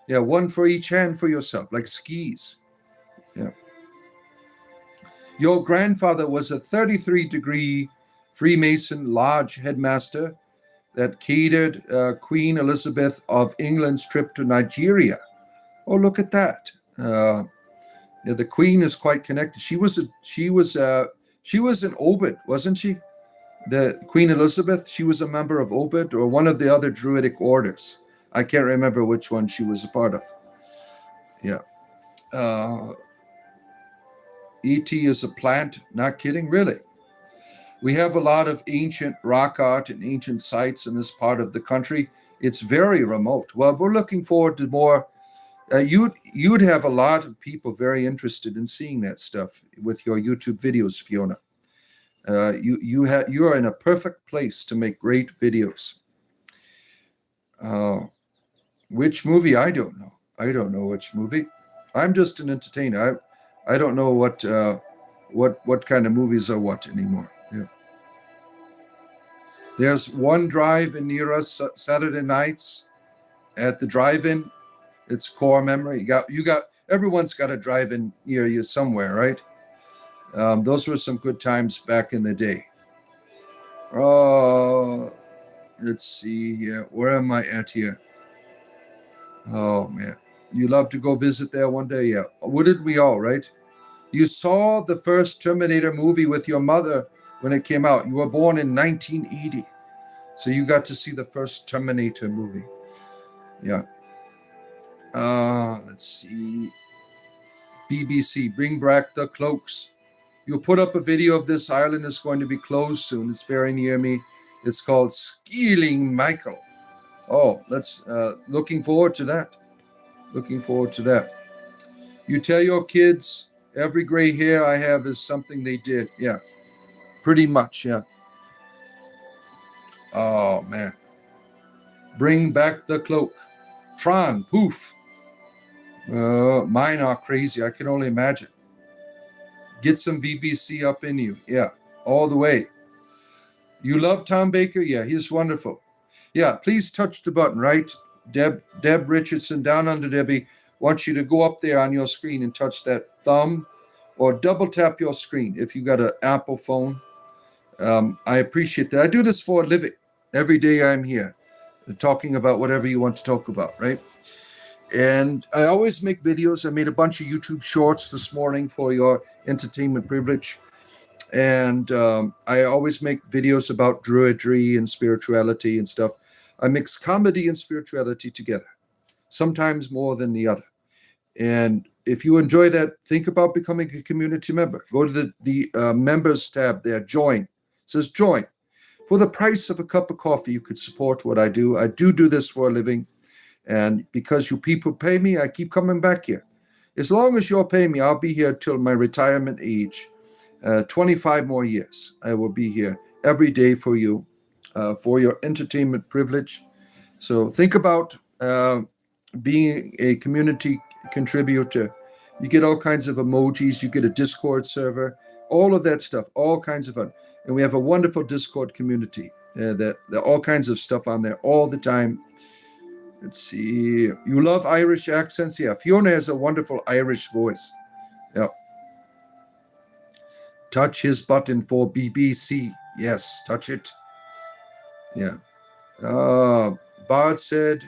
Yeah, 1 for each hand for yourself, like skis. Yeah. Your grandfather was a 33-degree Freemason lodge headmaster that catered Queen Elizabeth of England's trip to Nigeria. Oh, look at that! Yeah, the Queen is quite connected. She was an Obed, wasn't she? The Queen Elizabeth. She was a member of Obed or one of the other Druidic orders. I can't remember which one she was a part of. Yeah. E.T. is a plant. Not kidding, really. We have a lot of ancient rock art and ancient sites in this part of the country. It's very remote. Well, we're looking forward to more. You'd have a lot of people very interested in seeing that stuff with your YouTube videos, Fiona. You are in a perfect place to make great videos. Which movie? I don't know. I don't know which movie. I'm just an entertainer. I don't know what kind of movies are what anymore. Yeah. There's one drive-in near us Saturday nights at the drive-in. It's core memory. Everyone's got a drive-in near you somewhere, right? Those were some good times back in the day. Oh, let's see here. Where am I at here? Oh man, you love to go visit there one day, yeah? Wouldn't we all, right? You saw the first Terminator movie with your mother when it came out. You were born in 1980, so you got to see the first Terminator movie. Yeah. Let's see. BBC, bring back the cloaks. You'll put up a video of this. Ireland is going to be closed soon. It's very near me. It's called Skeeling Michael. Oh, looking forward to that. Looking forward to that. You tell your kids every gray hair I have is something they did. Yeah, pretty much. Yeah. Oh man. Bring back the cloak. Tron, poof. Mine are crazy. I can only imagine. Get some BBC up in you. Yeah, all the way. You love Tom Baker? Yeah, he's wonderful. Yeah, please touch the button, right? Deb Richardson, down under Debbie, wants you to go up there on your screen and touch that thumb or double tap your screen if you got an Apple phone. I appreciate that. I do this for a living. Every day I'm here talking about whatever you want to talk about, right? And I always make videos. I made a bunch of YouTube shorts this morning for your entertainment privilege. And I always make videos about druidry and spirituality and stuff. I mix comedy and spirituality together, sometimes more than the other. And if you enjoy that, think about becoming a community member. Go to the members tab there, join. It says join. For the price of a cup of coffee, you could support what I do. I do this for a living. And because you people pay me, I keep coming back here. As long as you're paying me, I'll be here till my retirement age. 25 more years. I will be here every day for you, for your entertainment privilege. So think about being a community contributor. You get all kinds of emojis. You get a Discord server. All of that stuff. All kinds of fun. And we have a wonderful Discord community. That all kinds of stuff on there all the time. Let's see. You love Irish accents? Yeah. Fiona has a wonderful Irish voice. Yeah. Touch his button for BBC. Yes, touch it. Yeah. Bard said,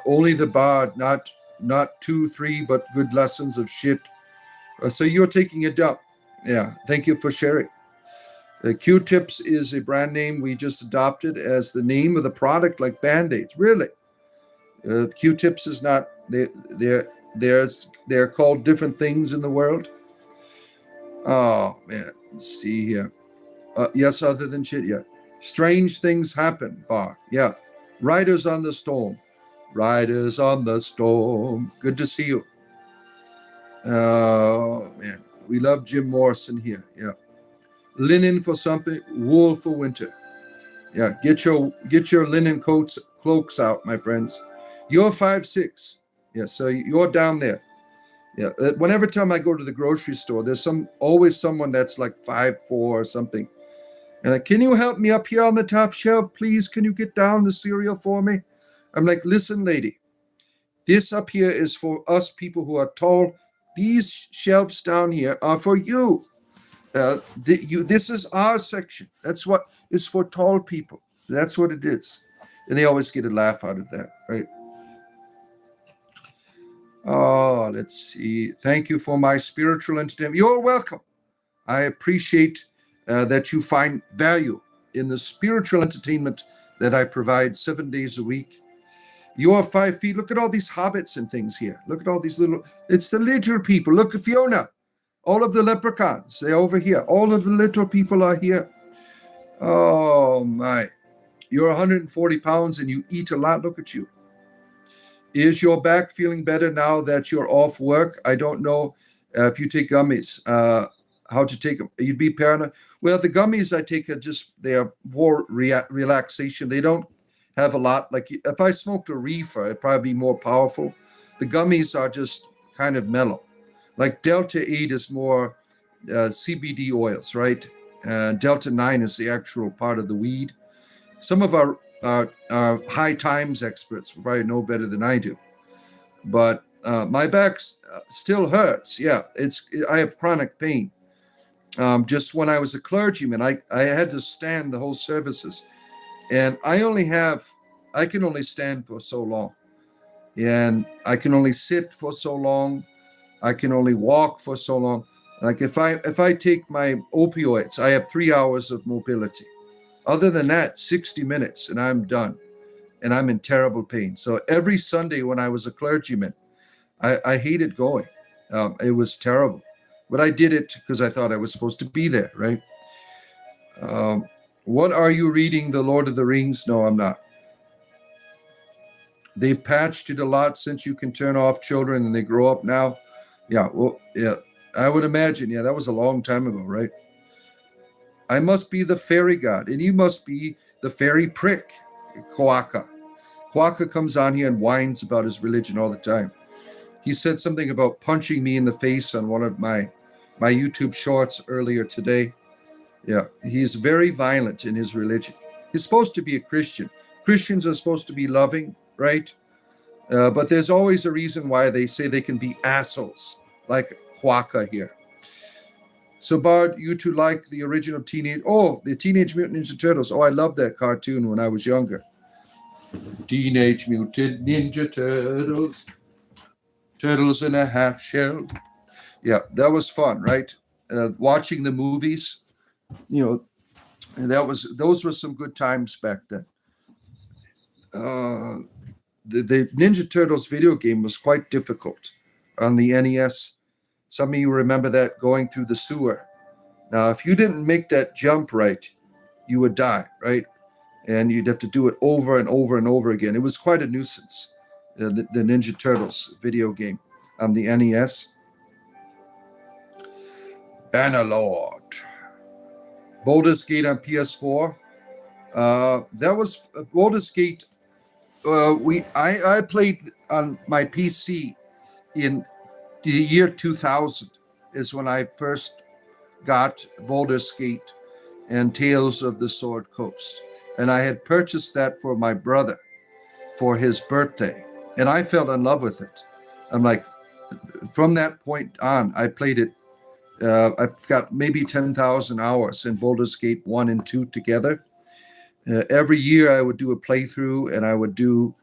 only the Bard, not 2, 3, but good lessons of shit. So you're taking a dump. Yeah. Thank you for sharing. Q-Tips is a brand name we just adopted as the name of the product, like Band-Aids. Really? Q-Tips is not. They're called different things in the world. Oh man, let's see here. Yes, other than shit, yeah. Strange things happen, Bar. Yeah. Riders on the storm. Riders on the storm. Good to see you. Oh man, we love Jim Morrison here. Yeah. Linen for something, wool for winter. Yeah, get your linen coats cloaks out, my friends. You're 5'6". Yeah, so you're down there. Yeah. Whenever time I go to the grocery store, there's always someone that's like 5'4" or something. And like, can you help me up here on the top shelf, please? Can you get down the cereal for me? I'm like, listen, lady, this up here is for us people who are tall. These shelves down here are for you. This is our section. That's what is for tall people. That's what it is. And they always get a laugh out of that, right? Oh, let's see. Thank you for my spiritual entertainment. You're welcome. I appreciate that you find value in the spiritual entertainment that I provide 7 days a week. You are 5 feet. Look at all these hobbits and things here. Look at all these it's the little people. Look at Fiona. All of the leprechauns, they're over here. All of the little people are here. Oh, my. You're 140 pounds and you eat a lot. Look at you. Is your back feeling better now that you're off work? I don't know if you take gummies. How to take them. You'd be paranoid. Well, the gummies I take they are more relaxation. They don't have a lot. Like if I smoked a reefer, it'd probably be more powerful. The gummies are just kind of mellow. Like Delta 8 is more CBD oils, right? Delta 9 is the actual part of the weed. Some of our high times experts will probably know better than I do. But my back still hurts. Yeah, I have chronic pain. Just when I was a clergyman, I had to stand the whole services. And I can only stand for so long. And I can only sit for so long. I can only walk for so long. Like if I take my opioids, I have 3 hours of mobility. Other than that, 60 minutes and I'm done. And I'm in terrible pain. So every Sunday when I was a clergyman, I hated going. It was terrible. But I did it because I thought I was supposed to be there, right? What are you reading, The Lord of the Rings? No, I'm not. They patched it a lot since you can turn off children and they grow up now. Yeah, well, yeah, I would imagine. Yeah, that was a long time ago, right? I must be the fairy god, and you must be the fairy prick, Quaka. Quaka comes on here and whines about his religion all the time. He said something about punching me in the face on one of my YouTube shorts earlier today. Yeah, he's very violent in his religion. He's supposed to be a Christian. Christians are supposed to be loving, right? But there's always a reason why they say they can be assholes, like Quaka here. So, Bard, you two like the original the Teenage Mutant Ninja Turtles. Oh, I loved that cartoon when I was younger. Teenage Mutant Ninja Turtles. Turtles in a half shell. Yeah, that was fun, right? Watching the movies, those were some good times back then. The Ninja Turtles video game was quite difficult on the NES. Some of you remember that, going through the sewer. Now, if you didn't make that jump right, you would die, right? And you'd have to do it over and over and over again. It was quite a nuisance, the Ninja Turtles video game on the NES. Bannerlord. Baldur's Gate on PS4. That was Baldur's Gate. I played on my PC in the year 2000 is when I first got Baldur's Gate and Tales of the Sword Coast. And I had purchased that for my brother for his birthday. And I fell in love with it. I'm like, from that point on, I played it. I've got maybe 10,000 hours in Baldur's Gate 1 and 2 together. Every year I would do a playthrough and I would do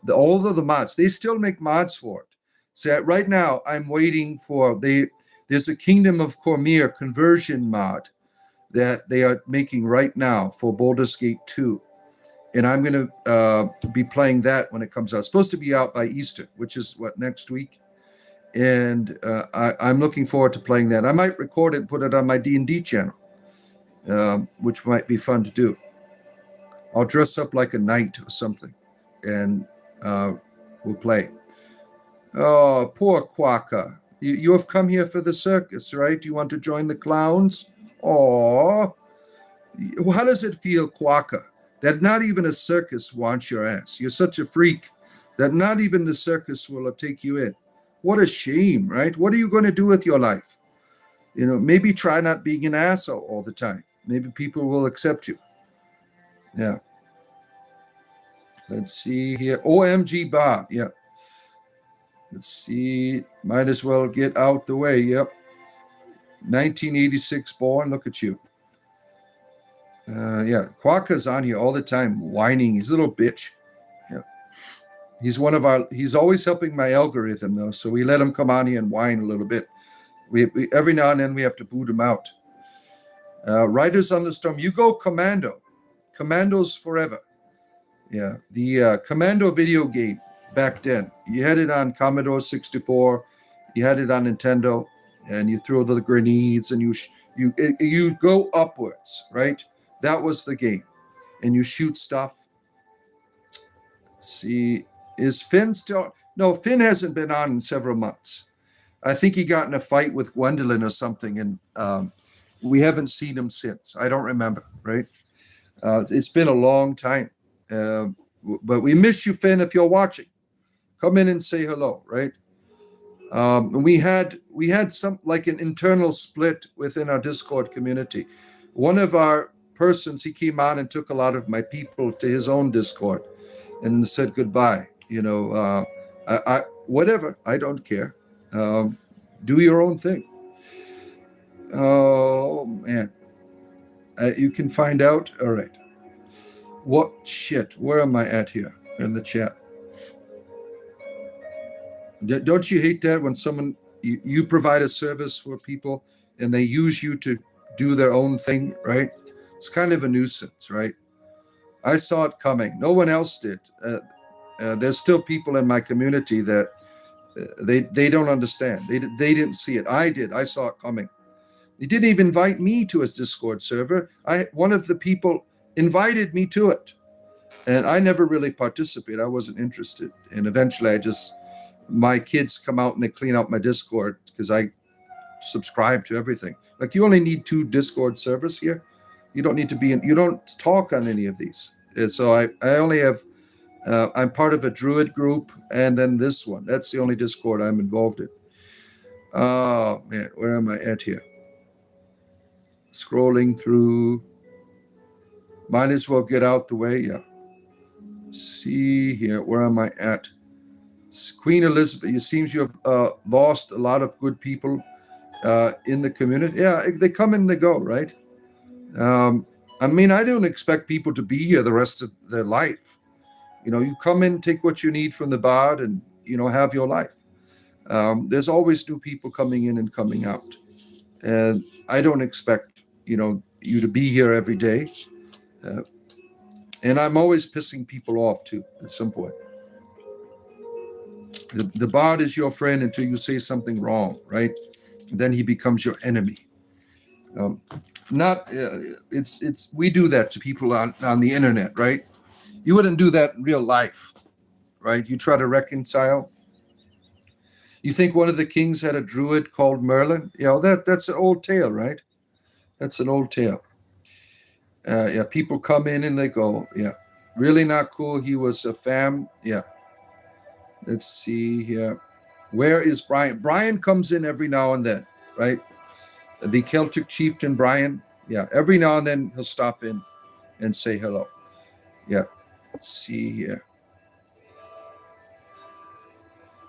all of the mods. They still make mods for it. So right now I'm waiting for there's a Kingdom of Cormyr conversion mod that they are making right now for Baldur's Gate 2. And I'm going to be playing that when it comes out. It's supposed to be out by Easter, which is next week. And I'm looking forward to playing that. I might record it and put it on my D&D channel, which might be fun to do. I'll dress up like a knight or something, and we'll play. Oh, poor Quaka. You have come here for the circus, right? You want to join the clowns? Oh, how does it feel, Quaka, that not even a circus wants your ass. You're such a freak that not even the circus will take you in. What a shame, right? What are you going to do with your life? Maybe try not being an asshole all the time. Maybe people will accept you. Yeah. Let's see here. OMG Bob. Yeah. Let's see. Might as well get out the way. Yep. 1986 born. Look at you. Yeah. Quokka's on here all the time, whining. He's a little bitch. Yeah. He's always helping my algorithm, though. So we let him come on here and whine a little bit. We every now and then we have to boot him out. Riders on the Storm. You go Commando. Commandos forever. Yeah. The Commando video game back then. You had it on Commodore 64. You had it on Nintendo. And you throw the grenades and you go upwards, right? That was the game. And you shoot stuff. Let's see. Is Finn still? No, Finn hasn't been on in several months. I think he got in a fight with Gwendolyn or something, and we haven't seen him since. I don't remember, right? It's been a long time. But we miss you, Finn, if you're watching. Come in and say hello, right? We had some like an internal split within our Discord community. One of our persons, he came on and took a lot of my people to his own Discord and said goodbye. I whatever, I don't care. Do your own thing. Oh man, you can find out. All right. What shit? Where am I at here in the chat? Don't you hate that when someone you provide a service for people and they use you to do their own thing, right? It's kind of a nuisance, right? I saw it coming. No one else did. There's still people in my community that they don't understand. They didn't see it. I did. I saw it coming. He didn't even invite me to his Discord server. One of the people invited me to it, and I never really participated. I wasn't interested. And eventually, my kids come out and they clean out my Discord because I subscribe to everything. Like you only need 2 Discord servers here. You don't need to be you don't talk on any of these. And so I only have. I'm part of a Druid group, and then this one. That's the only Discord I'm involved in. Oh, man, where am I at here? Scrolling through. Might as well get out the way, yeah. See here, where am I at? Queen Elizabeth, it seems you have lost a lot of good people in the community. Yeah, they come and they go, right? I mean, I don't expect people to be here the rest of their life. You come in, take what you need from the bard, and, have your life. There's always new people coming in and coming out. And I don't expect, you to be here every day. And I'm always pissing people off, too, at some point. The bard is your friend until you say something wrong, right? Then he becomes your enemy. We do that to people on the internet, right? You wouldn't do that in real life, right? You try to reconcile. You think one of the kings had a druid called Merlin? That's an old tale, right? That's an old tale. Yeah, people come in and they go. Yeah, really not cool. He was a fam. Yeah. Let's see here. Where is Brian? Brian comes in every now and then, right? The Celtic chieftain Brian. Yeah, every now and then he'll stop in and say hello. Yeah. Let's see here.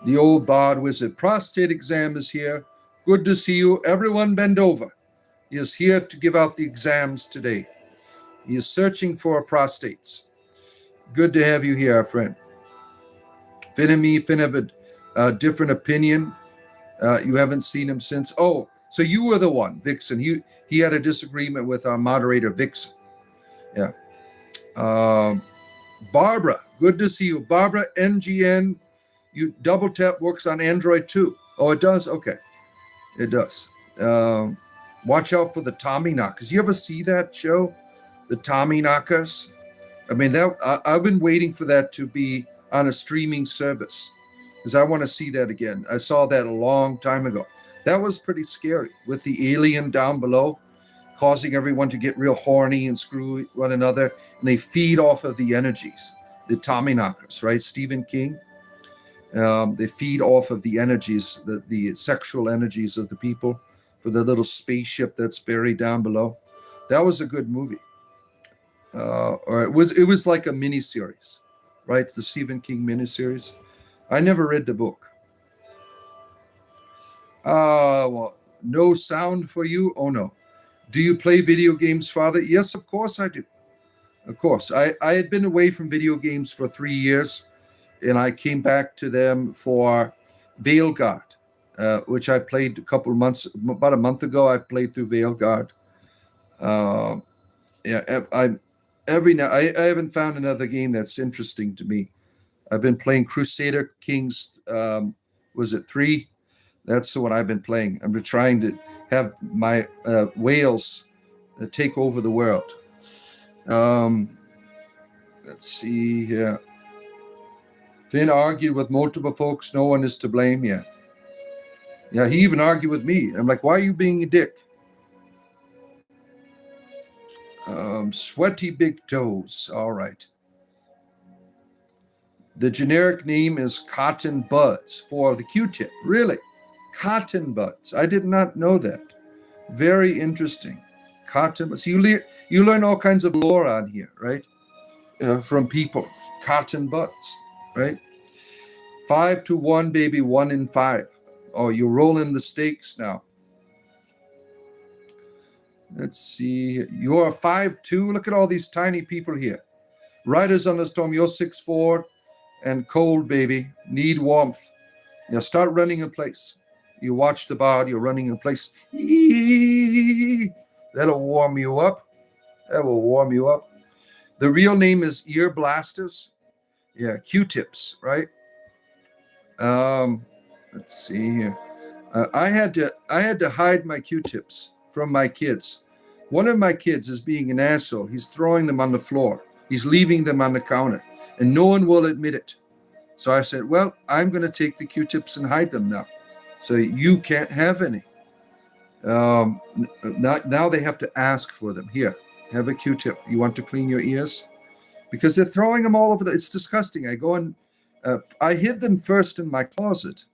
The old bard wizard. Prostate exam is here. Good to see you. Everyone bend over. He is here to give out the exams today. He is searching for prostates. Good to have you here, our friend. Finn and me, Finn have a different opinion. You haven't seen him since. Oh, so you were the one, Vixen. He had a disagreement with our moderator, Vixen. Yeah. Barbara, good to see you. Barbara, NGN, you double tap works on Android too. Oh, it does? Okay. It does. Watch out for the Tommyknockers. You ever see that show? The Tommyknockers? I mean, I've been waiting for that to be on a streaming service because I want to see that again. I saw that a long time ago. That was pretty scary with the alien down below. causing everyone to get real horny and screw one another, and they feed off of the energies, the Tommyknockers, right? Stephen King. They feed off of the energies, the sexual energies of the people for the little spaceship that's buried down below. That was a good movie. Or it was like a miniseries, right? The Stephen King miniseries. I never read the book. Well, no sound for you? Oh no. Do you play video games, Father? Yes, of course I do. Of course. I had been away from video games for 3 years, and I came back to them for Veilguard, which I played about a month ago. I played through Veilguard. I haven't found another game that's interesting to me. I've been playing Crusader Kings. Was it 3? That's what I've been playing. I'm trying to have my Wales take over the world. Let's see here. Finn argued with multiple folks. No one is to blame. Yeah. He even argued with me. I'm like, why are you being a dick? Sweaty big toes. All right. The generic name is cotton buds for the Q-tip. Really? Cotton buds. I did not know that. Very interesting. Cotton buds. You learn all kinds of lore on here, right? From people. Cotton buds, right? 5-1, baby. 1 in 5. Oh, you're rolling the stakes now. Let's see. You're 5'2". Look at all these tiny people here. Riders on the storm. You're 6'4", and cold, baby. Need warmth. Start running in place. You watch the bard. You're running in place. That'll warm you up. That will warm you up. The real name is ear blasters. Yeah, Q-tips, right? Let's see here. I had to hide my Q-tips from my kids. One of my kids is being an asshole. He's throwing them on the floor. He's leaving them on the counter, and no one will admit it. So I said, well, I'm going to take the Q-tips and hide them now. So you can't have any. Now they have to ask for them. Here, have a Q-tip. You want to clean your ears? Because they're throwing them all over. It's disgusting. I go and I hid them first in my closet.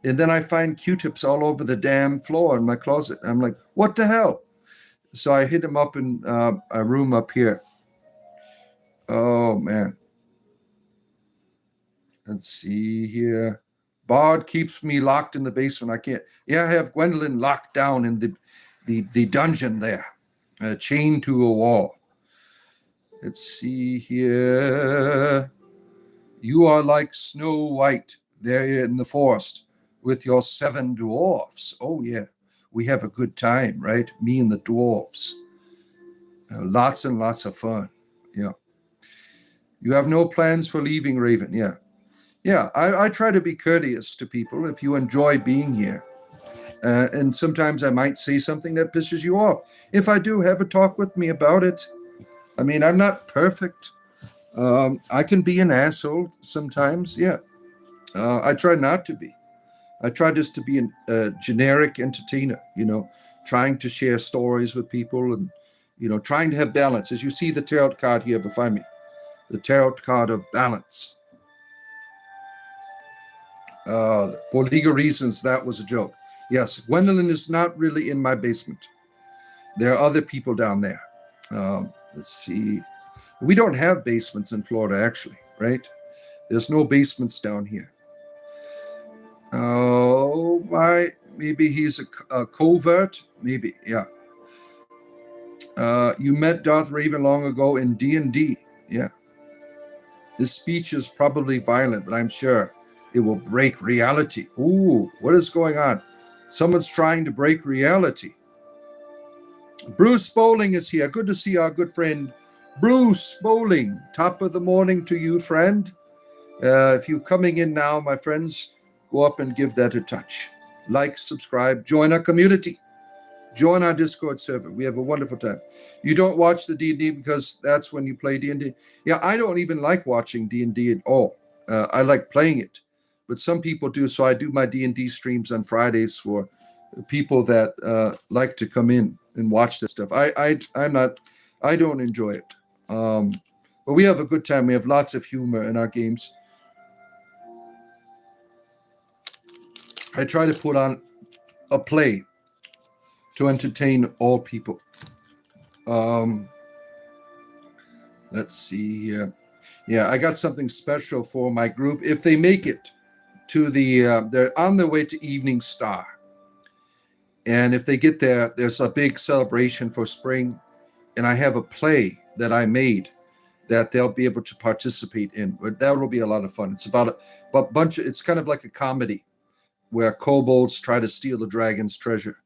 And then I find Q-tips all over the damn floor in my closet. I'm like, what the hell? So I hid them up in a room up here. Oh, man. Let's see here. Bard keeps me locked in the basement. I can't. Yeah, I have Gwendolyn locked down in the dungeon there, chained to a wall. Let's see here. You are like Snow White there in the forest with your 7 dwarfs. Oh, yeah. We have a good time, right? Me and the dwarfs. Lots and lots of fun. Yeah. You have no plans for leaving, Raven. Yeah. Yeah, I try to be courteous to people if you enjoy being here. And sometimes I might say something that pisses you off. If I do, have a talk with me about it. I mean, I'm not perfect. I can be an asshole sometimes, yeah. I try not to be. I try just to be a generic entertainer, trying to share stories with people and, trying to have balance. As you see the tarot card here behind me, the tarot card of balance. For legal reasons, that was a joke. Yes, Gwendolyn is not really in my basement. There are other people down there. Let's see. We don't have basements in Florida, actually, right? There's no basements down here. Oh, my. Maybe he's a covert. Maybe, yeah. You met Darth Raven long ago in D&D. Yeah. His speech is probably violent, but I'm sure it will break reality. Ooh, what is going on? Someone's trying to break reality. Bruce Bowling is here. Good to see our good friend Bruce Bowling. Top of the morning to you, friend. If you're coming in now, my friends, go up and give that a touch. Like, subscribe, join our community. Join our Discord server. We have a wonderful time. You don't watch the D&D because that's when you play D&D. Yeah, I don't even like watching D&D at all. I like playing it. But some people do, so I do my D&D streams on Fridays for people that like to come in and watch that stuff. I don't enjoy it. But we have a good time. We have lots of humor in our games. I try to put on a play to entertain all people. Let's see here. Yeah, I got something special for my group. If they make it to they're on their way to Evening Star. And if they get there, there's a big celebration for spring. And I have a play that I made that they'll be able to participate in. But that will be a lot of fun. It's about a bunch of, it's kind of like a comedy where kobolds try to steal the dragon's treasure.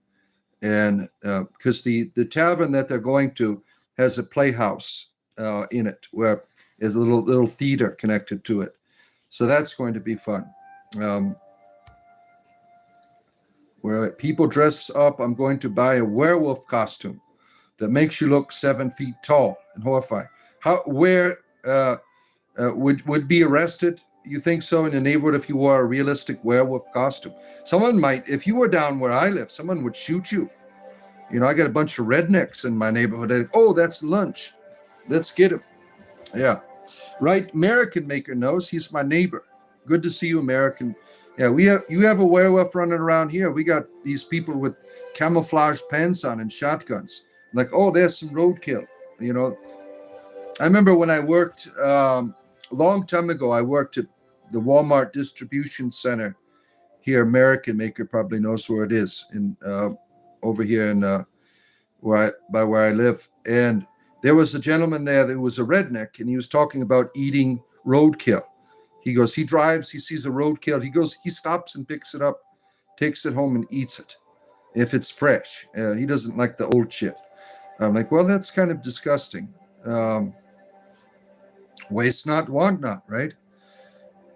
And because the tavern that they're going to has a playhouse in it where there's a little theater connected to it. So that's going to be fun. Where people dress up, I'm going to buy a werewolf costume that makes you look 7 feet tall and horrifying. Would be arrested? You think so in the neighborhood if you wore a realistic werewolf costume? Someone might, if you were down where I live, someone would shoot you. You know, I got a bunch of rednecks in my neighborhood. Oh, that's lunch. Let's get him. Yeah. Right. American Maker knows. He's my neighbor. Good to see you, American. Yeah, you have a werewolf running around here. We got these people with camouflage pants on and shotguns. Like, oh, there's some roadkill. You know, I remember when I worked a long time ago, I worked at the Walmart distribution center here. American Maker probably knows where it is in over here in where I live. And there was a gentleman there that was a redneck, and he was talking about eating roadkill. He goes, he drives, he sees a roadkill. He goes, he stops and picks it up, takes it home and eats it if it's fresh. He doesn't like the old shit. I'm like, well, that's kind of disgusting. Waste not, want not, right?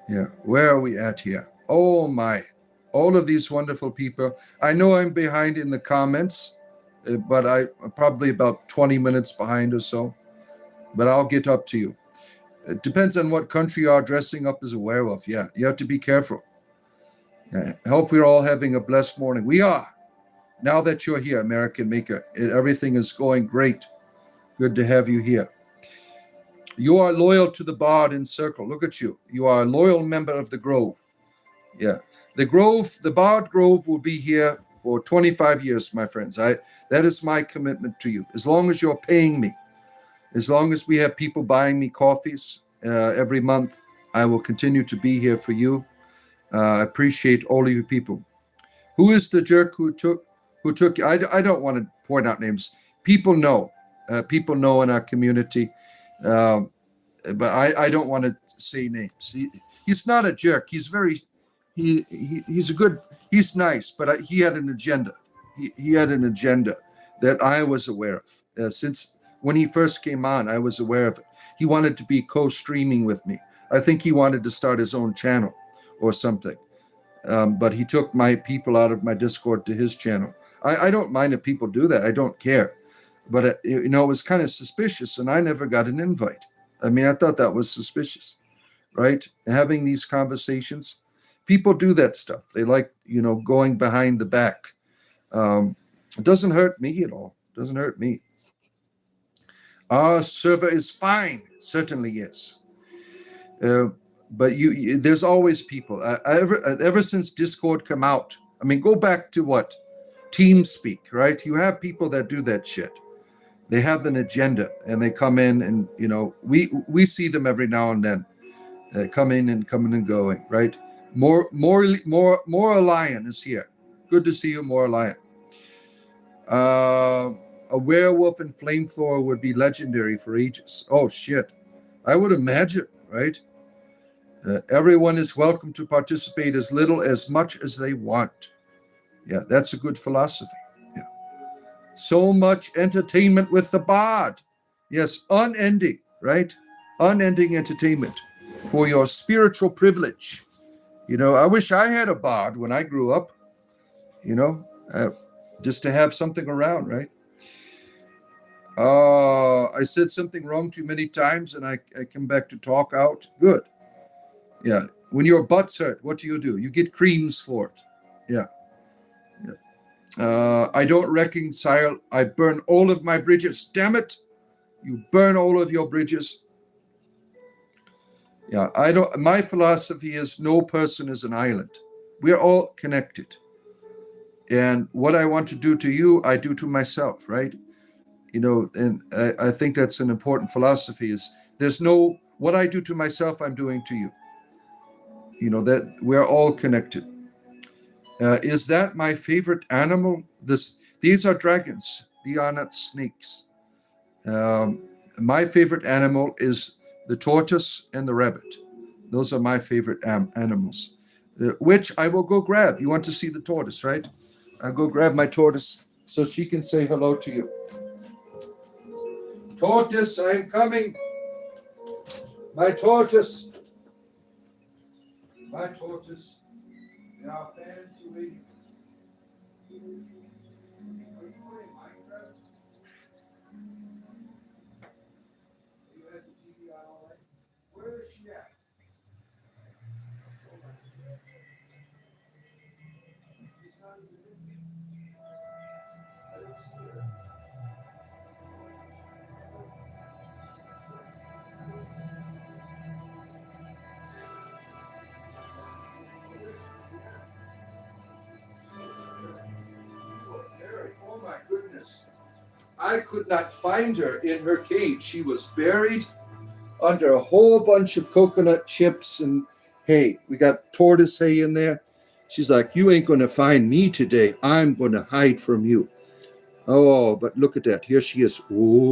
Yeah. Where are we at here? Oh my. All of these wonderful people. I know I'm behind in the comments, but I'm probably about 20 minutes behind or so. But I'll get up to you. It depends on what country you are dressing up as a werewolf. Yeah, you have to be careful. Yeah. I hope we're all having a blessed morning. We are. Now that you're here, American Maker, everything is going great. Good to have you here. You are loyal to the Bard in Circle. Look at you. You are a loyal member of the Grove. Yeah. The Bard Grove will be here for 25 years, my friends. That is my commitment to you. As long as you're paying me, as long as we have people buying me coffees every month, I will continue to be here for you. I appreciate all of you people. Who is the jerk who took? I don't want to point out names. People know. People know in our community, but I don't want to say names. He's not a jerk. He's very. He's a good. He's nice, but he had an agenda. He had an agenda that I was aware of since. When he first came on, I was aware of it. He wanted to be co-streaming with me. I think he wanted to start his own channel or something. But he took my people out of my Discord to his channel. I don't mind if people do that. I don't care. But, it was kind of suspicious, and I never got an invite. I mean, I thought that was suspicious, right? Having these conversations. People do that stuff. They like, going behind the back. It doesn't hurt me at all. It doesn't hurt me. Our server is fine. It certainly is. But there's always people. Ever since Discord come out, I mean, go back to what? TeamSpeak, right? You have people that do that shit. They have an agenda, and they come in, and we see them every now and then. Coming and going, right? More Lion is here. Good to see you, More Lion. A werewolf and flamethrower would be legendary for ages. Oh, shit. I would imagine, right? Everyone is welcome to participate as much as they want. Yeah, that's a good philosophy. Yeah. So much entertainment with the Bard. Yes, unending, right? Unending entertainment for your spiritual privilege. I wish I had a Bard when I grew up, just to have something around, right? I said something wrong too many times, and I come back to talk out. Good. Yeah. When your butt's hurt, what do? You get creams for it. Yeah. I don't reconcile. I burn all of my bridges. Damn it. You burn all of your bridges. Yeah, I don't. My philosophy is no person is an island. We're all connected. And what I want to do to you, I do to myself, right? And I think that's an important philosophy is there's no, what I do to myself, I'm doing to you. That we're all connected. Is that my favorite animal? These are dragons. They are not snakes. My favorite animal is the tortoise and the rabbit. Those are my favorite animals, which I will go grab. You want to see the tortoise, right? I'll go grab my tortoise so she can say hello to you. Tortoise, I'm coming. My tortoise. My tortoise. There are fans waiting. Are you playing Minecraft? You had the TV on all right? Where is she at? She's not even in here. I don't see her. Oh my goodness. I could not find her in her cage. She was buried under a whole bunch of coconut chips and hay. We got tortoise hay in there. She's like, you ain't going to find me today. I'm going to hide from you. Oh, but look at that. Here she is. Oh,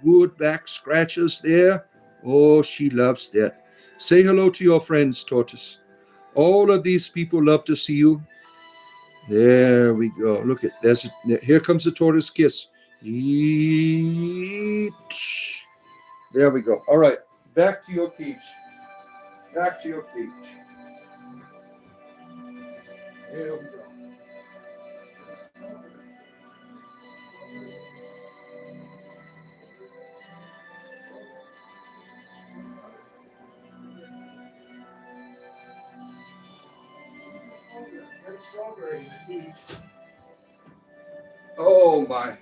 good back scratches there. Oh, she loves that. Say hello to your friends, Tortoise. All of these people love to see you. There we go. Look at here comes the tortoise kiss. There we go. All right, back to your cage. Back to your cage. There we go. Strawberry in the cage. Oh my.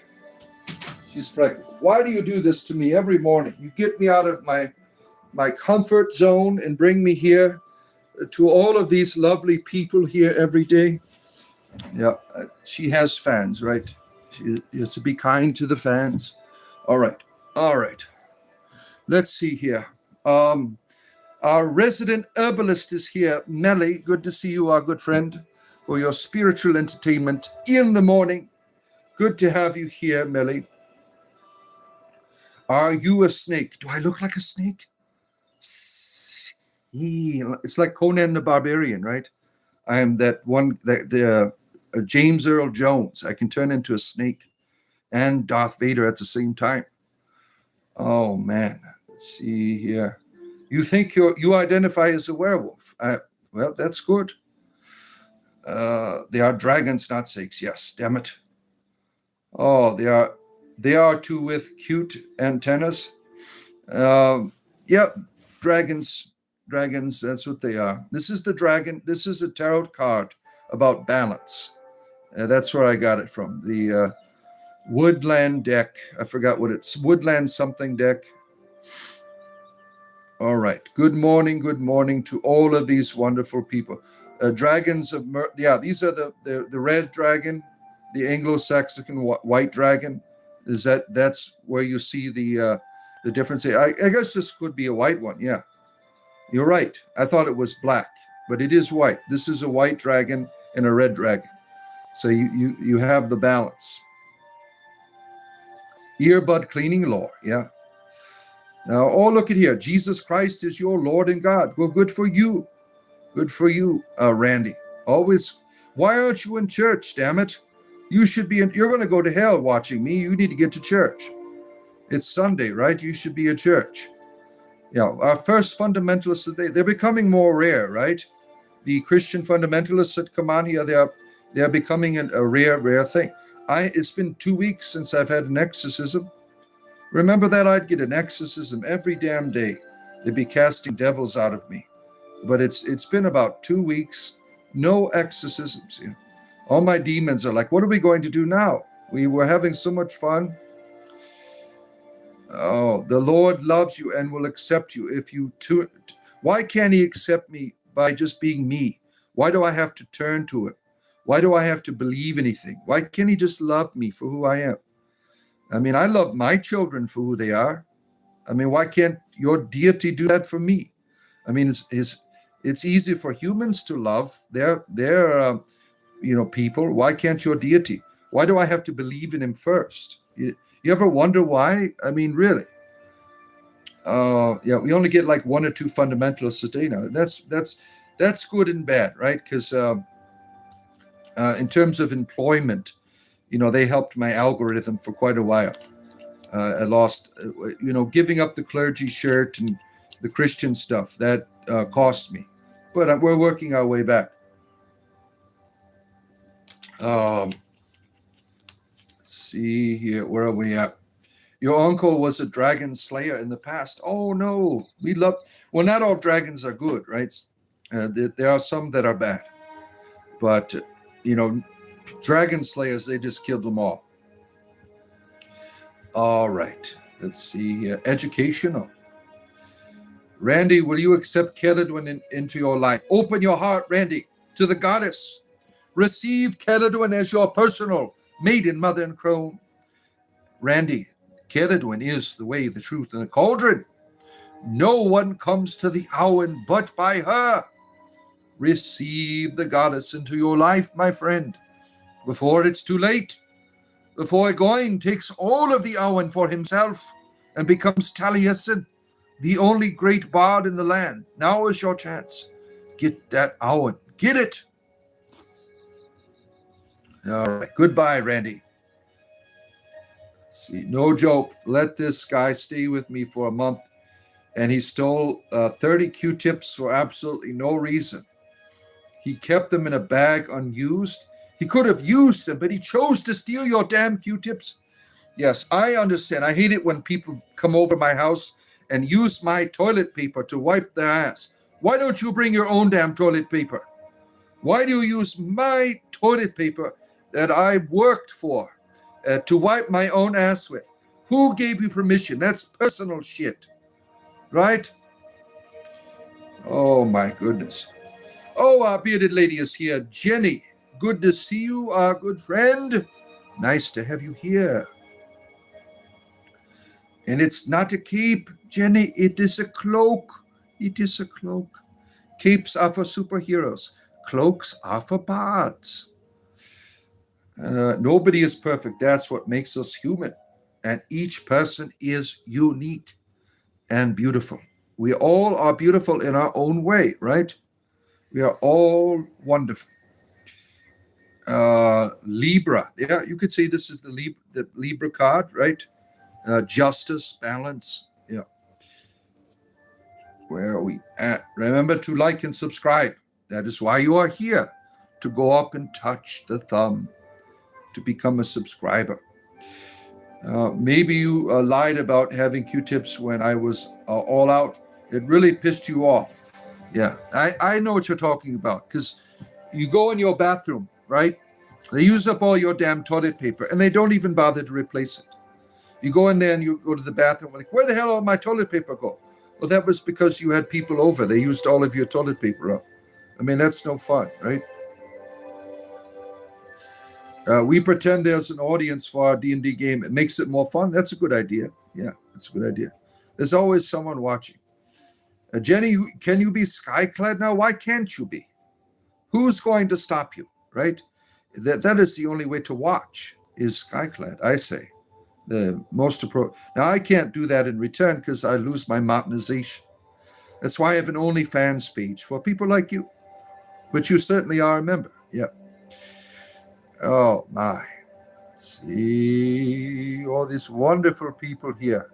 She's pregnant. Why do you do this to me every morning? You get me out of my comfort zone and bring me here to all of these lovely people here every day. Yeah, she has fans, right? She has to be kind to the fans. All right. All right. Let's see here. Our resident herbalist is here. Melly, good to see you, our good friend, for your spiritual entertainment in the morning. Good to have you here, Melly. Are you a snake? Do I look like a snake? It's like Conan the Barbarian, right? I am that one, the James Earl Jones. I can turn into a snake and Darth Vader at the same time. Oh man, let's see here. You think you identify as a werewolf? Well, that's good. They are dragons, not snakes. Yes, damn it. Oh, they are two with cute antennas. Yeah, dragons. Dragons, that's what they are. This is the dragon. This is a tarot card about balance. That's where I got it from. The Woodland deck. I forgot what it's. Woodland something deck. All right. Good morning to all of these wonderful people. Dragons of these are the red dragon, the Anglo-Saxon white dragon. That's where you see the difference? I guess this could be a white one. Yeah, you're right. I thought it was black, but it is white. This is a white dragon and a red dragon. So you have the balance. Earbud cleaning lore. Yeah. Now, look at here. Jesus Christ is your Lord and God. Well, good for you. Good for you, Randy. Always. Why aren't you in church, damn it? You should be you're going to go to hell watching me. You need to get to church. It's Sunday, right? You should be in church. Yeah, our first fundamentalists, they're becoming more rare, right? The Christian fundamentalists that come on here, they're becoming a rare thing. It's been 2 weeks since I've had an exorcism. Remember that I'd get an exorcism every damn day. They'd be casting devils out of me. But it's been about 2 weeks. No exorcisms. Yeah. All my demons are like, what are we going to do now? We were having so much fun. Oh, the Lord loves you and will accept you if you why can't he accept me by just being me? Why do I have to turn to him? Why do I have to believe anything? Why can't he just love me for who I am? I mean, I love my children for who they are. I mean, why can't your deity do that for me? I mean, it's easy for humans to love their people. Why can't your deity? Why do I have to believe in him first? You ever wonder why? I mean, really? Yeah, we only get like one or two fundamentalists a day now. That's good and bad, right? Because in terms of employment, they helped my algorithm for quite a while. I lost, giving up the clergy shirt and the Christian stuff that cost me, but we're working our way back. Let's see here. Where are we at? Your uncle was a dragon slayer in the past. Oh no, well, not all dragons are good, right? There are some that are bad, but dragon slayers, they just killed them all. All right, let's see here. Educational. Randy, will you accept Celadwin into your life? Open your heart, Randy, to the goddess. Receive Celadwin as your personal maiden, mother, and crone. Randy, Celadwin is the way, the truth, and the cauldron. No one comes to the Owen but by her. Receive the goddess into your life, my friend, before it's too late. Before Egoin takes all of the Owen for himself and becomes Taliesin, the only great bard in the land. Now is your chance. Get that Owen. Get it. All right. Goodbye, Randy. Let's see. No joke. Let this guy stay with me for a month. And he stole 30 Q-tips for absolutely no reason. He kept them in a bag unused. He could have used them, but he chose to steal your damn Q-tips. Yes, I understand. I hate it when people come over my house and use my toilet paper to wipe their ass. Why don't you bring your own damn toilet paper? Why do you use my toilet paper that I worked for to wipe my own ass with? Who gave you permission? That's personal shit, right? Oh, my goodness. Oh, our bearded lady is here. Jenny, good to see you, our good friend. Nice to have you here. And it's not a cape, Jenny. It is a cloak. It is a cloak. Capes are for superheroes. Cloaks are for bards. Nobody is perfect. That's what makes us human. And each person is unique and beautiful. We all are beautiful in our own way, right? We are all wonderful. Libra. Yeah, you could say this is the Libra card, right? Justice, balance. Yeah. Where are we at? Remember to like and subscribe. That is why you are here, to go up and touch the thumb to become a subscriber. Maybe you lied about having Q-tips when I was all out. It really pissed you off. Yeah, I know what you're talking about, because you go in your bathroom, right? They use up all your damn toilet paper, and they don't even bother to replace it. You go in there and you go to the bathroom, like, where the hell did my toilet paper go? Well, that was because you had people over. They used all of your toilet paper up. I mean, that's no fun, right? We pretend there's an audience for our D&D game. It makes it more fun. That's a good idea. Yeah, that's a good idea. There's always someone watching. Jenny, can you be skyclad now? Why can't you be? Who's going to stop you, right? That is the only way to watch, is skyclad, I say. The most appropriate. Now, I can't do that in return because I lose my monetization. That's why I have an OnlyFans page for people like you. But you certainly are a member. Yeah. Oh, my. Let's see. All these wonderful people here.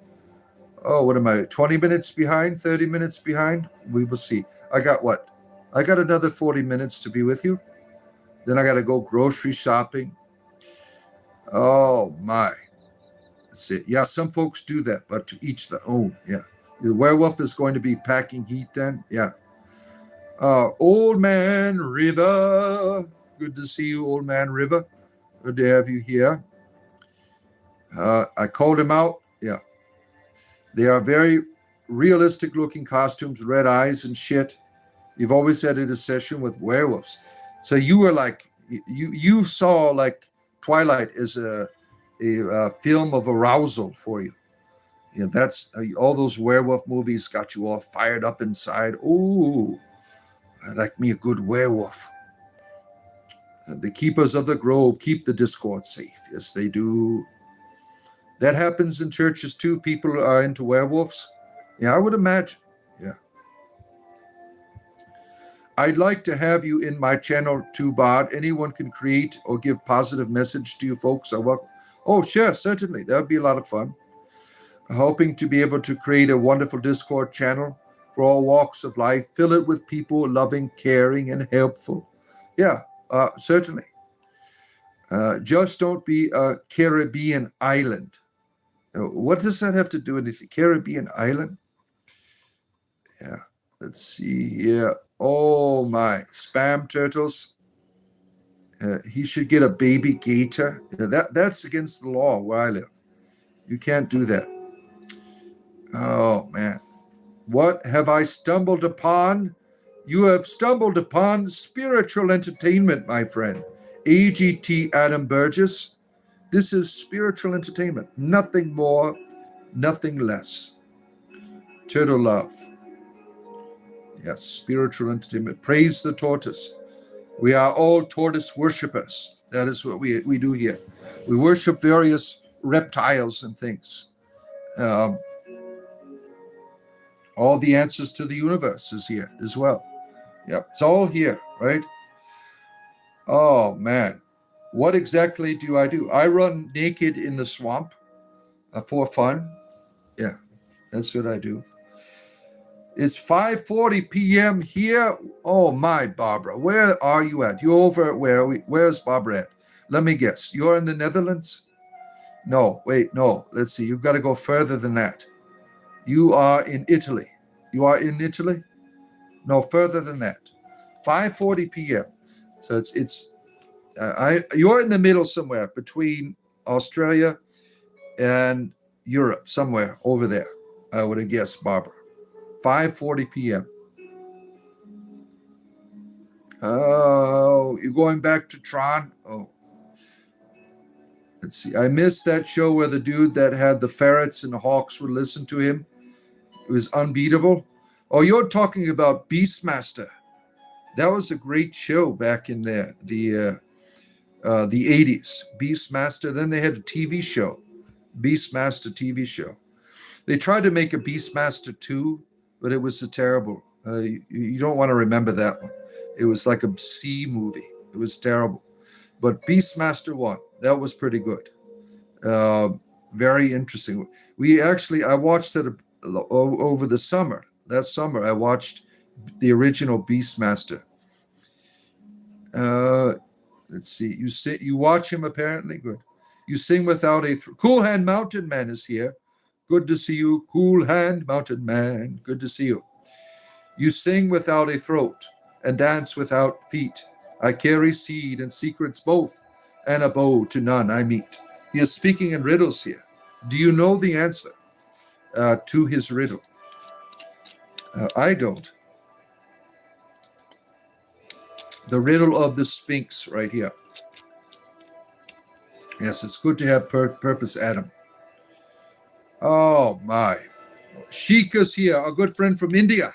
Oh, what am I? 20 minutes behind? 30 minutes behind? We will see. I got what? I got another 40 minutes to be with you. Then I got to go grocery shopping. Oh, my. That's it. Yeah, some folks do that, but to each their own. Yeah. The werewolf is going to be packing heat then. Yeah. Old Man River. Good to see you, Old Man River. Good to have you here. I called him out. Yeah. They are very realistic looking costumes, red eyes and shit. You've always had a session with werewolves. So you were like, you saw like Twilight as a film of arousal for you. You know, that's all those werewolf movies got you all fired up inside. Ooh, I like me a good werewolf. The keepers of the grove keep the discord safe. Yes, they do. That happens in churches too. People are into werewolves. Yeah, I would imagine. Yeah. I'd like to have you in my channel too, Bod. Anyone can create or give positive message to you folks. Oh, sure, certainly. That would be a lot of fun. Hoping to be able to create a wonderful Discord channel for all walks of life. Fill it with people loving, caring, and helpful. Yeah, certainly. Just don't be a Caribbean island. What does that have to do with anything? Caribbean island? Yeah. Let's see here. Oh my, spam turtles. He should get a baby gator. That's against the law where I live. You can't do that. Oh man. What have I stumbled upon? You have stumbled upon spiritual entertainment, my friend. AGT Adam Burgess. This is spiritual entertainment. Nothing more, nothing less. Turtle love. Yes, spiritual entertainment. Praise the tortoise. We are all tortoise worshippers. That is what we do here. We worship various reptiles and things. All the answers to the universe is here as well. Yep, it's all here, right? Oh, man. What exactly do? I run naked in the swamp for fun. Yeah, that's what I do. It's 5:40 p.m. here. Oh, my, Barbara. Where are you at? You over at where's Barbara at? Let me guess. You're in the Netherlands? No, wait, no. Let's see. You've got to go further than that. You are in Italy. You are in Italy? No, further than that. 5:40 p.m. So you're in the middle somewhere between Australia and Europe, somewhere over there. I would have guessed, Barbara. 5:40 p.m. Oh, you're going back to Tron? Oh. Let's see. I missed that show where the dude that had the ferrets and the hawks would listen to him. It was unbeatable. Oh, you're talking about Beastmaster. That was a great show back in the 80s. Beastmaster. Then they had a TV show. Beastmaster TV show. They tried to make a Beastmaster 2, but it was terrible. You don't want to remember that one. It was like a C movie. It was terrible. But Beastmaster 1, that was pretty good. Very interesting. I watched it over the summer. That summer, I watched the original Beastmaster. Let's see. You watch him apparently. Good. You sing without a Cool Hand Mountain Man is here. Good to see you, Cool Hand Mountain Man. Good to see you. You sing without a throat and dance without feet. I carry seed and secrets both, and a bow to none I meet. He is speaking in riddles here. Do you know the answer to his riddle? I don't. The riddle of the Sphinx right here. Yes, it's good to have purpose, Adam. Oh, my. Sheik is here, a good friend from India.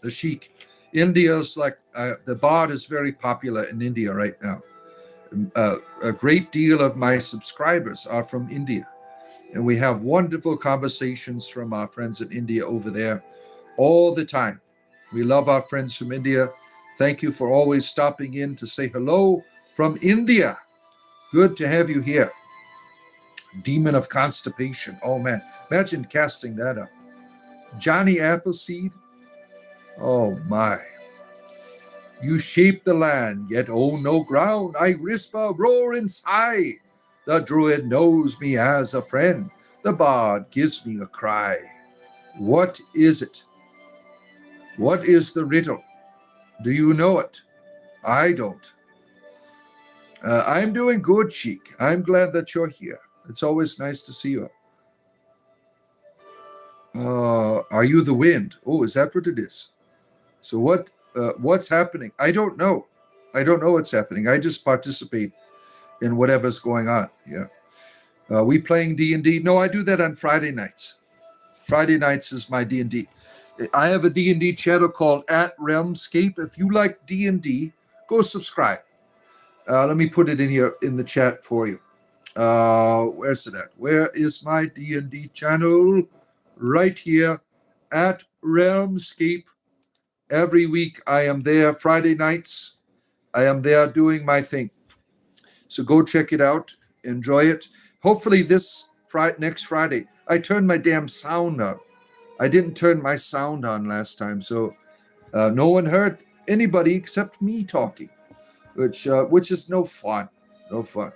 The Sheik. India's like, the Bard is very popular in India right now. A great deal of my subscribers are from India. And we have wonderful conversations from our friends in India over there all the time. We love our friends from India. Thank you for always stopping in to say hello from India. Good to have you here. Demon of Constipation. Oh, man. Imagine casting that up. Johnny Appleseed. Oh, my. You shape the land, yet own no ground. I whisper, roar, and sigh. The druid knows me as a friend. The bard gives me a cry. What is it? What is the riddle? Do you know it? I don't. I'm doing good, Sheik. I'm glad that you're here. It's always nice to see you. Are you the wind? Oh, is that what it is? So what's happening? I don't know. I don't know what's happening. I just participate in whatever's going on. Yeah. We playing D&D? No, I do that on Friday nights. Friday nights is my D&D. I have a D&D channel called @Realmscape. If you like D&D, go subscribe. Let me put it in here in the chat for you. Where's it at? Where is my D&D channel? Right here @Realmscape. Every week I am there. Friday nights, I am there doing my thing. So go check it out. Enjoy it. Hopefully next Friday. I turned my damn sound on. I didn't turn my sound on last time, so no one heard anybody except me talking, which is no fun. No fun.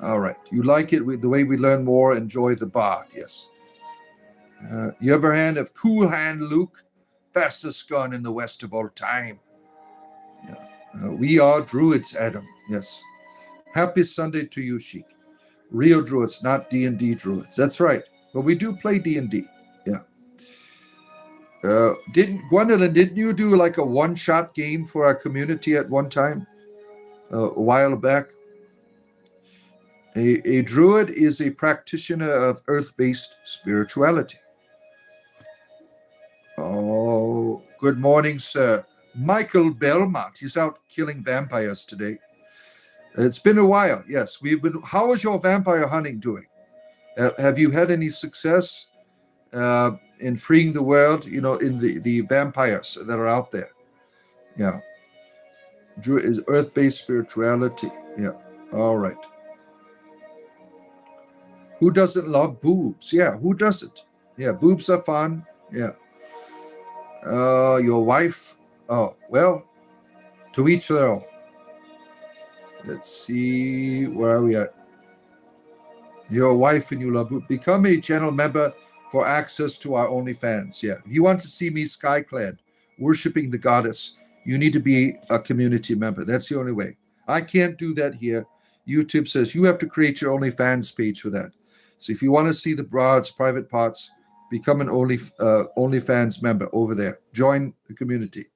All right. You like it the way we learn more, enjoy the bard. Yes. You ever heard of Cool Hand Luke? Fastest gun in the West of all time. Yeah. We are druids, Adam. Yes. Happy Sunday to you, Sheik. Real druids, not D&D druids. That's right. But we do play D&D. Yeah. Gwendolyn, didn't you do like a one-shot game for our community at one time? A while back? A druid is a practitioner of earth-based spirituality. Oh, good morning, sir. Michael Belmont. He's out killing vampires today. It's been a while. Yes, How is your vampire hunting doing? Have you had any success in freeing the world? In the vampires that are out there. Yeah. Druid is earth-based spirituality. Yeah. All right. Who doesn't love boobs? Yeah. Who doesn't? Yeah. Boobs are fun. Yeah. Your wife? Oh, well, to each their own. Let's see, where are we at? Your wife and you love boobs. Become a channel member for access to our OnlyFans. Yeah. If you want to see me skyclad, worshiping the goddess, you need to be a community member. That's the only way. I can't do that here. YouTube says you have to create your OnlyFans page for that. So if you want to see the broads, private parts, become an OnlyFans member over there. Join the community.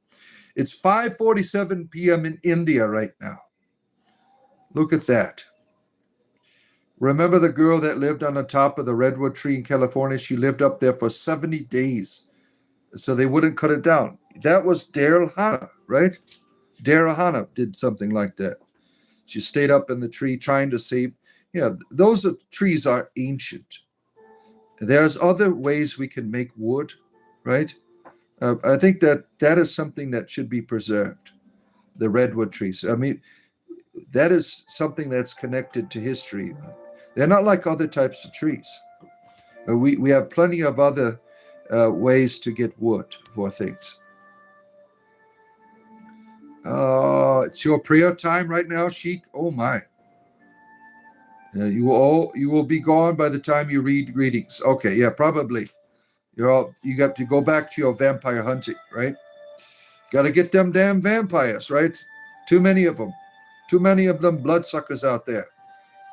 It's 5:47 p.m. in India right now. Look at that. Remember the girl that lived on the top of the redwood tree in California? She lived up there for 70 days. So they wouldn't cut it down. That was Daryl Hannah, right? Daryl Hannah did something like that. She stayed up in the tree trying to save. Yeah, those trees are ancient. There's other ways we can make wood, right? I think that is something that should be preserved, the redwood trees. I mean, that is something that's connected to history. They're not like other types of trees. We have plenty of other ways to get wood for things. It's your prayer time right now, Sheik. Oh my! You will be gone by the time you read greetings. Okay, yeah, probably. You got to go back to your vampire hunting, right? Got to get them damn vampires, right? Too many of them. Too many of them bloodsuckers out there.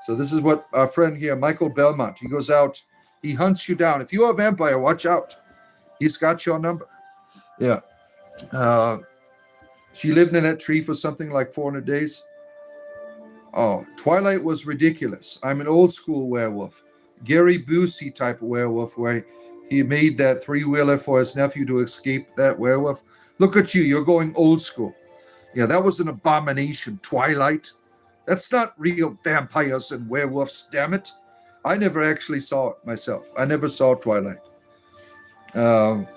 So this is what our friend here, Michael Belmont, he goes out, he hunts you down. If you're a vampire, watch out. He's got your number. Yeah. She lived in that tree for something like 400 days. Oh, Twilight was ridiculous. I'm an old school werewolf. Gary Busey type of werewolf where he made that three-wheeler for his nephew to escape that werewolf. Look at you. You're going old school. Yeah, that was an abomination. Twilight. That's not real vampires and werewolves, damn it. I never actually saw it myself. I never saw Twilight. Let's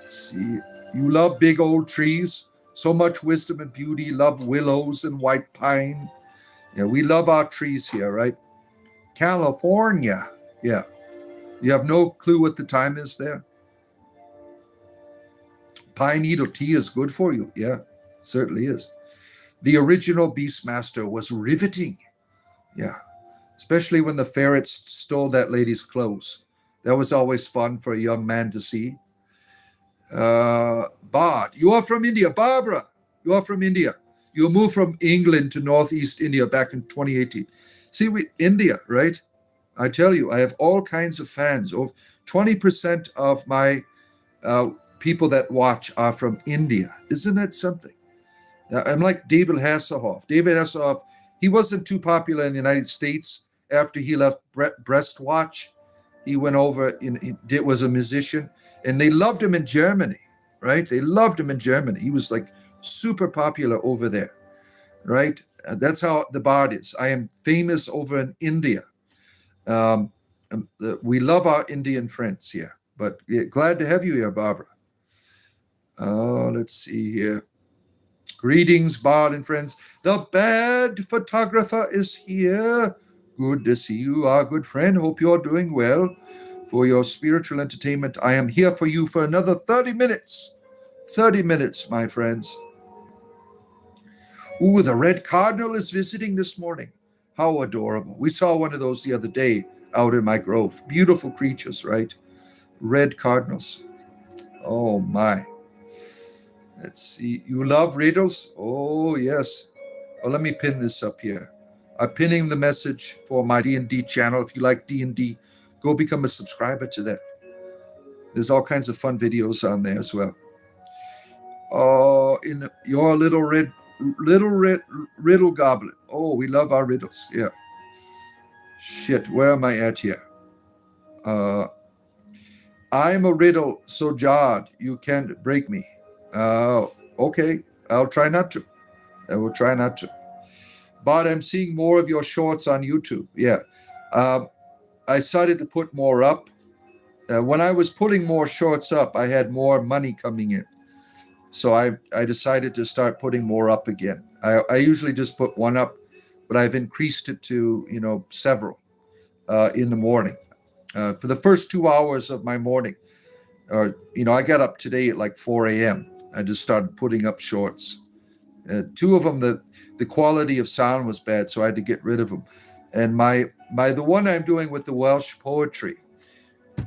see. You love big old trees. So much wisdom and beauty. Love willows and white pine. Yeah, we love our trees here, right? California. Yeah. You have no clue what the time is there? Pine needle tea is good for you. Yeah, it certainly is. The original Beastmaster was riveting. Yeah. Especially when the ferrets stole that lady's clothes. That was always fun for a young man to see. Bard, you are from India. Barbara, you are from India. You moved from England to Northeast India back in 2018. See, India, right? I tell you, I have all kinds of fans. Over 20% of my people that watch are from India. Isn't that something? I'm like David Hasselhoff. David Hasselhoff, he wasn't too popular in the United States after he left Breastwatch. He went over, was a musician, and they loved him in Germany, right? They loved him in Germany. He was like super popular over there, right? That's how the Bard is. I am famous over in India. We love our Indian friends here, but glad to have you here, Barbara. Let's see here. Greetings, Bard and friends. The bad photographer is here. Good to see you, our good friend. Hope you're doing well. For your spiritual entertainment, I am here for you for another 30 minutes. 30 minutes, my friends. Ooh, the red cardinal is visiting this morning. How adorable. We saw one of those the other day out in my grove. Beautiful creatures, right? Red cardinals. Oh, my. Let's see. You love riddles? Oh, yes. Oh, let me pin this up here. I'm pinning the message for my D&D channel. If you like D&D, go become a subscriber to that. There's all kinds of fun videos on there as well. Oh, in your little red riddle goblet. Oh, we love our riddles. Yeah. Shit, where am I at here? I'm a riddle so jarred you can't break me. Okay, I'll try not to. I will try not to. But I'm seeing more of your shorts on YouTube. Yeah. I started to put more up. When I was putting more shorts up, I had more money coming in. So I decided to start putting more up again. I usually just put one up, but I've increased it to, several in the morning. For the first 2 hours of my morning, I got up today at like 4 a.m. I just started putting up shorts. Two of them, the quality of sound was bad, so I had to get rid of them. And the one I'm doing with the Welsh poetry,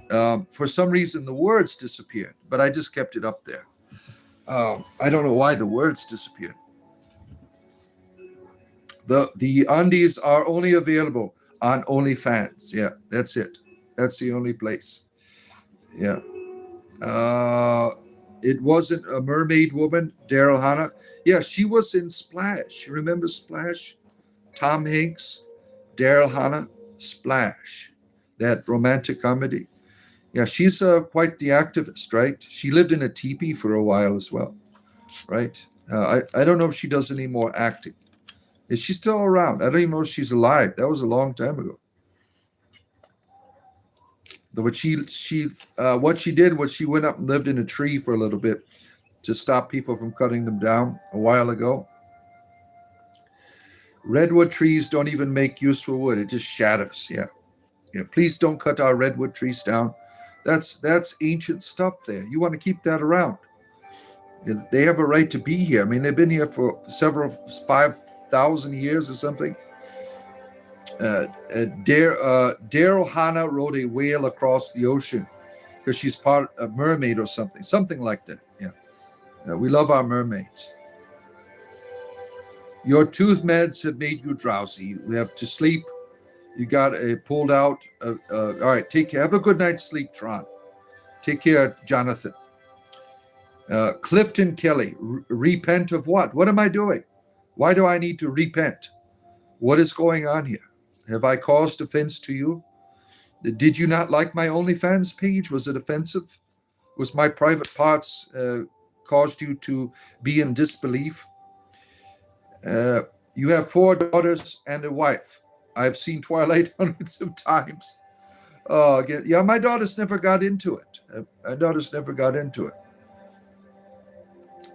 for some reason the words disappeared, but I just kept it up there. I don't know why the words disappeared. The undies are only available on OnlyFans. Yeah, that's it. That's the only place. Yeah. It wasn't a mermaid woman, Daryl Hannah. Yeah, she was in Splash. You remember Splash? Tom Hanks, Daryl Hannah, Splash. That romantic comedy. Yeah, she's quite the activist, right? She lived in a teepee for a while as well, right? I don't know if she does any more acting. Is she still around? I don't even know if she's alive. That was a long time ago. But what she did was she went up and lived in a tree for a little bit to stop people from cutting them down a while ago. Redwood trees don't even make useful wood. It just shatters. Yeah. Please don't cut our redwood trees down. That's ancient stuff there. You want to keep that around. They have a right to be here. I mean, they've been here for 5,000 years or something. Daryl Hannah rode a whale across the ocean because she's a mermaid or something like that. Yeah. We love our mermaids. Your tooth meds have made you drowsy. You have to sleep. You got pulled out. All right, take care. Have a good night's sleep, Tron. Take care, Jonathan. Clifton Kelly, repent of what? What am I doing? Why do I need to repent? What is going on here? Have I caused offense to you? Did you not like my OnlyFans page? Was it offensive? Was my private parts caused you to be in disbelief? You have 4 daughters and a wife. I've seen Twilight hundreds of times. Yeah, my daughters never got into it.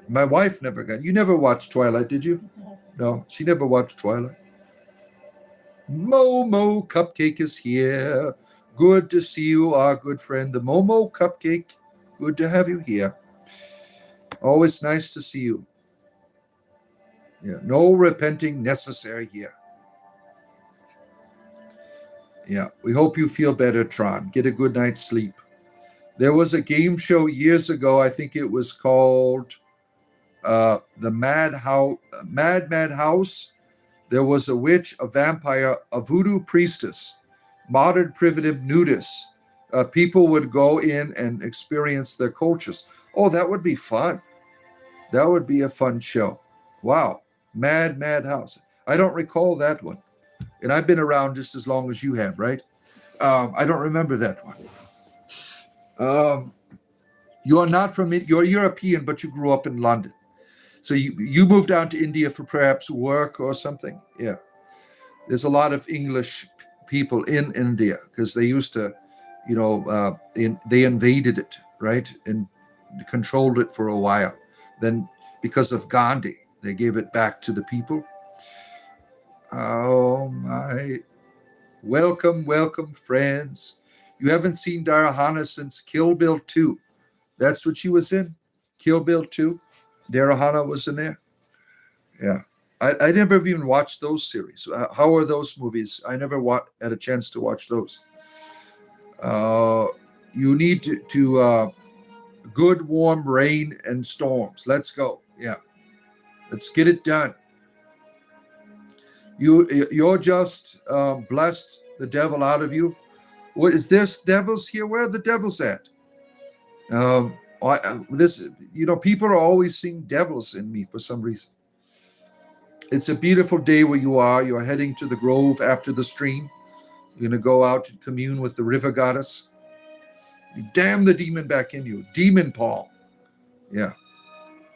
My wife never got. You never watched Twilight, did you? No, she never watched Twilight. Momo Cupcake is here. Good to see you, our good friend, the Momo Cupcake. Good to have you here. Always nice to see you. Yeah, no repenting necessary here. Yeah, we hope you feel better, Tron. Get a good night's sleep. There was a game show years ago. I think it was called the Mad House. There was a witch, a vampire, a voodoo priestess, modern primitive nudists. People would go in and experience their cultures. Oh, that would be fun. That would be a fun show. Wow. Mad House. I don't recall that one. And I've been around just as long as you have, right? I don't remember that one. You're not from it. You're European, but you grew up in London. So you moved down to India for perhaps work or something. Yeah. There's a lot of English people in India because they used to, they invaded it, right? And controlled it for a while. Then because of Gandhi, they gave it back to the people. Oh my. Welcome, friends. You haven't seen Darahana since Kill Bill 2. That's what she was in. Kill Bill 2. Darahana was in there. Yeah. I never even watched those series. How are those movies? I never had a chance to watch those. You need to good, warm rain and storms. Let's go. Yeah. Let's get it done. You're just blessed the devil out of you. What is this? Devils here? Where are the devils at? People are always seeing devils in me for some reason. It's a beautiful day where you are. You're heading to the grove after the stream. You're going to go out and commune with the river goddess. You damn the demon back in you. Demon Paul. Yeah.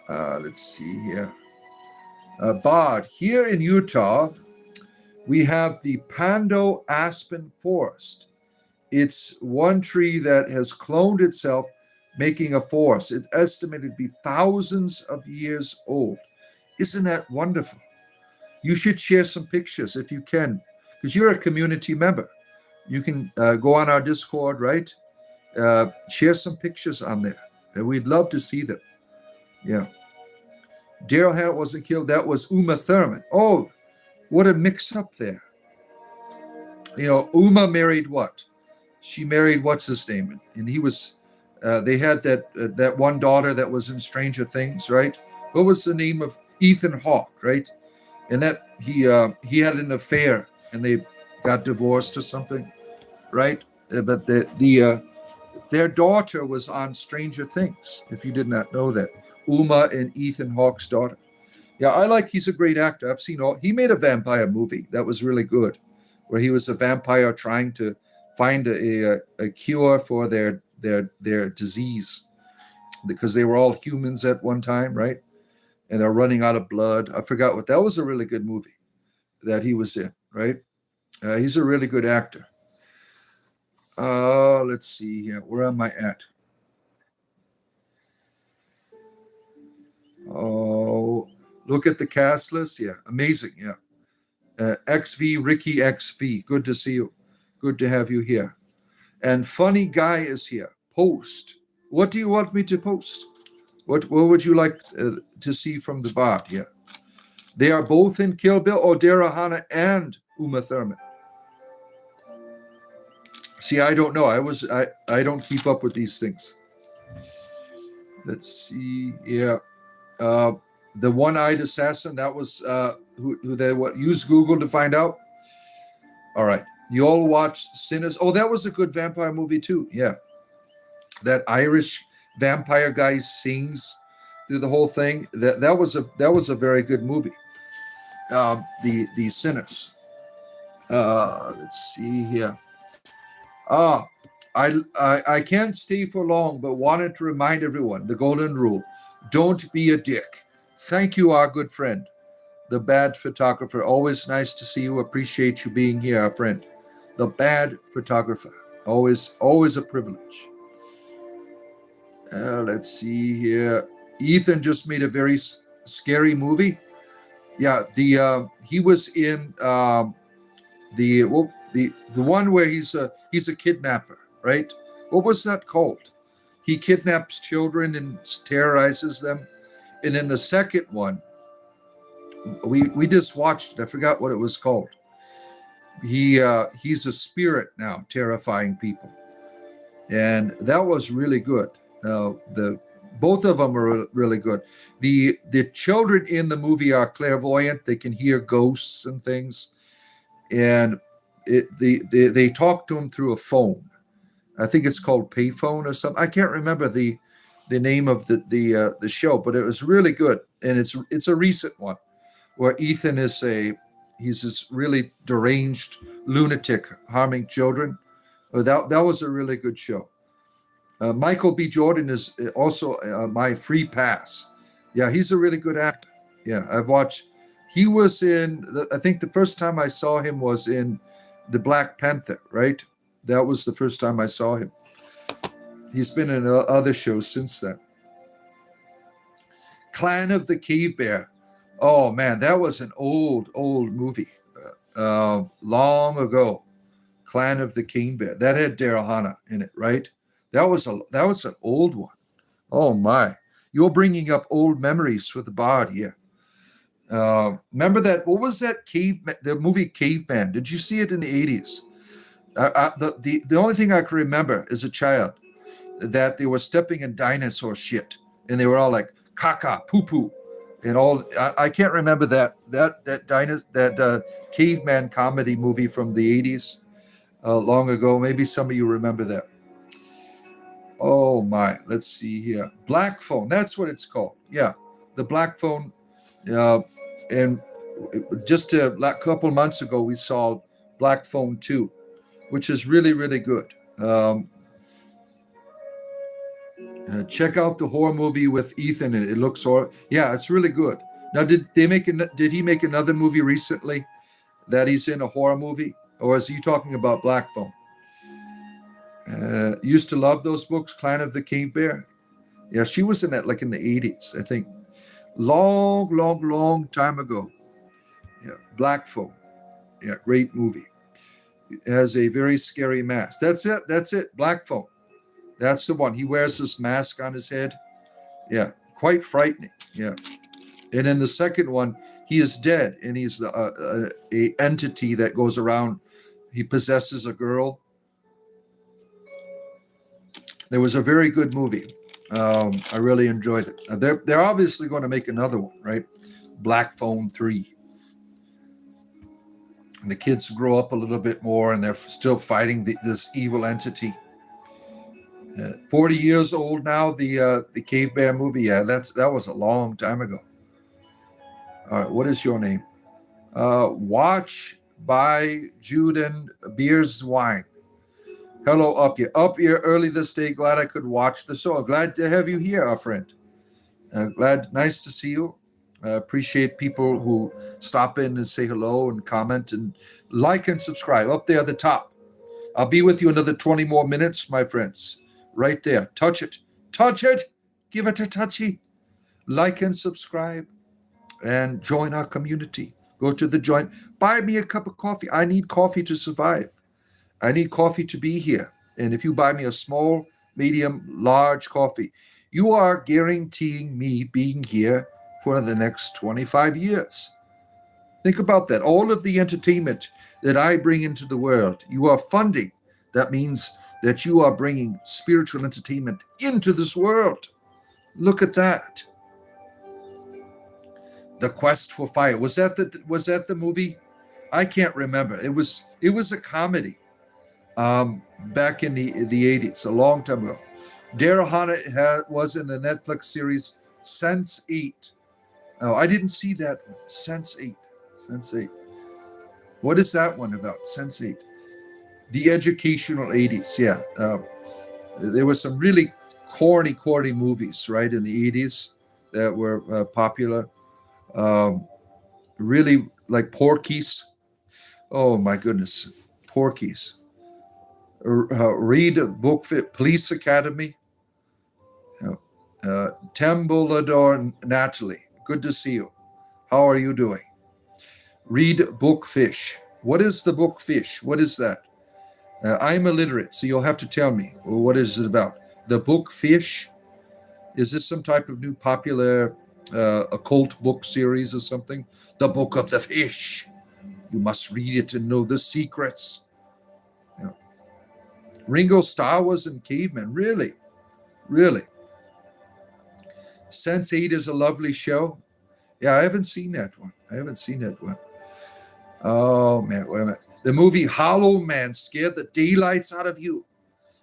Let's see here. Bard. Here in Utah, we have the Pando Aspen Forest. It's one tree that has cloned itself, making a forest. It's estimated to be thousands of years old. Isn't that wonderful? You should share some pictures if you can, because you're a community member. You can go on our Discord, right? Share some pictures on there. And we'd love to see them. Yeah. Daryl Hannett wasn't killed. That was Uma Thurman. Oh, what a mix-up there. Uma married what? She married what's his name? And he was, they had that one daughter that was in Stranger Things, right? What was the name of Ethan Hawke, right? And that he had an affair and they got divorced or something, right? But their daughter was on Stranger Things, if you did not know that. Uma and Ethan Hawke's daughter. Yeah, he's a great actor. I've seen he made a vampire movie that was really good, where he was a vampire trying to find a cure for their disease, because they were all humans at one time, right? And they're running out of blood. I forgot what that was. A really good movie that he was in, right? He's a really good actor. Let's see here. Where am I at? Oh, look at the cast list. Yeah, amazing. Yeah. XV, Ricky XV. Good to see you. Good to have you here. And Funny Guy is here. Post. What do you want me to post? What would you like to see from the bard? Yeah. They are both in Kill Bill. Oh, Darahana and Uma Thurman. See, I don't know. I don't keep up with these things. Let's see. Yeah. The one-eyed assassin, that was who they used Google to find out. All right. You all watched Sinners. Oh, that was a good vampire movie too. Yeah. That Irish vampire guy sings through the whole thing. That was a very good movie. The Sinners. Let's see here. I can't stay for long, but wanted to remind everyone the golden rule: don't be a dick. Thank you, our good friend, the bad photographer. Always nice to see you. Appreciate you being here, our friend. The bad photographer. Always a privilege. Let's see here. Ethan just made a very scary movie. Yeah, he was in the one where he's a kidnapper, right? What was that called? He kidnaps children and terrorizes them. And in the second one, we just watched it. I forgot what it was called. He's a spirit now, terrifying people. and that was really good. The Both of them are really good. The children in the movie are clairvoyant; they can hear ghosts and things, and they talk to them through a phone. I think it's called Payphone or something. I can't remember the name of the show, but it was really good, and it's a recent one where Ethan he's this really deranged lunatic harming children. That was a really good show. Michael B. Jordan is also my free pass. Yeah, he's a really good actor. Yeah, I've watched. He was I think the first time I saw him was in the Black Panther, right? That was the first time I saw him. He's been in other shows since then. Clan of the Cave Bear. Oh man, that was an old movie, long ago. Clan of the Cave Bear. That had Daryl Hannah in it, right? That was an old one. Oh my, you're bringing up old memories with the bard here. Remember that? What was that the movie Caveman? Did you see it in the 80s? The only thing I can remember as a child that they were stepping in dinosaur shit, and they were all like caca, poo poo, and all. I can't remember that caveman comedy movie from the 80s, long ago. Maybe some of you remember that. Oh my, let's see here. Black Phone, that's what it's called. Yeah, the Black Phone. And just a couple months ago, we saw Black Phone 2, which is really, really good. Check out the horror movie with Ethan. It looks yeah, it's really good. Now, did he make another movie recently that he's in a horror movie, or is he talking about Black Phone? Used to love those books, Clan of the Cave Bear. Yeah, she was in that like in the 80s, I think. Long time ago. Yeah, Black Phone. Yeah, great movie. It has a very scary mask. That's it. Black Phone. That's the one. He wears this mask on his head. Yeah, quite frightening. Yeah. And in the second one, he is dead, and he's a entity that goes around. He possesses a girl. There was a very good movie. I really enjoyed it. They're obviously going to make another one, right? Black Phone 3. And the kids grow up a little bit more, and they're still fighting this evil entity. 40 years old now, the Cave Bear movie. Yeah, that was a long time ago. All right, what is your name? Watch by Juden Beers Wine. Hello, up here early this day. Glad I could watch the show. Glad to have you here, our friend. Nice to see you. Appreciate people who stop in and say hello and comment and like and subscribe up there at the top. I'll be with you another 20 more minutes, my friends. Right there. Touch it. Give it a touchy. Like and subscribe and join our community. Go to the join. Buy me a cup of coffee. I need coffee to survive. I need coffee to be here. And if you buy me a small, medium, large coffee, you are guaranteeing me being here for the next 25 years. Think about that. All of the entertainment that I bring into the world, you are funding. That means that you are bringing spiritual entertainment into this world. Look at that. The Quest for Fire. Was that the movie? I can't remember. It was a comedy. Back in the 80s, a long time ago. Daryl Hannah was in the Netflix series Sense8. Oh, I didn't see that one. Sense8. What is that one about? Sense8. The educational 80s, yeah. There were some really corny movies, right, in the 80s that were popular. Really like Porky's. Oh, my goodness. Porky's. Read book Police Academy. Tembulador Natalie, good to see you. How are you doing? Read book Fish. What is the book Fish? What is that? I'm illiterate, so you'll have to tell me. What is it about? The book Fish? Is this some type of new popular occult book series or something? The Book of the Fish. You must read it and know the secrets. Ringo Starr was in Caveman. Really? Really? Sense8 is a lovely show. Yeah, I haven't seen that one. Oh, man, wait a minute. The movie Hollow Man scared the daylights out of you.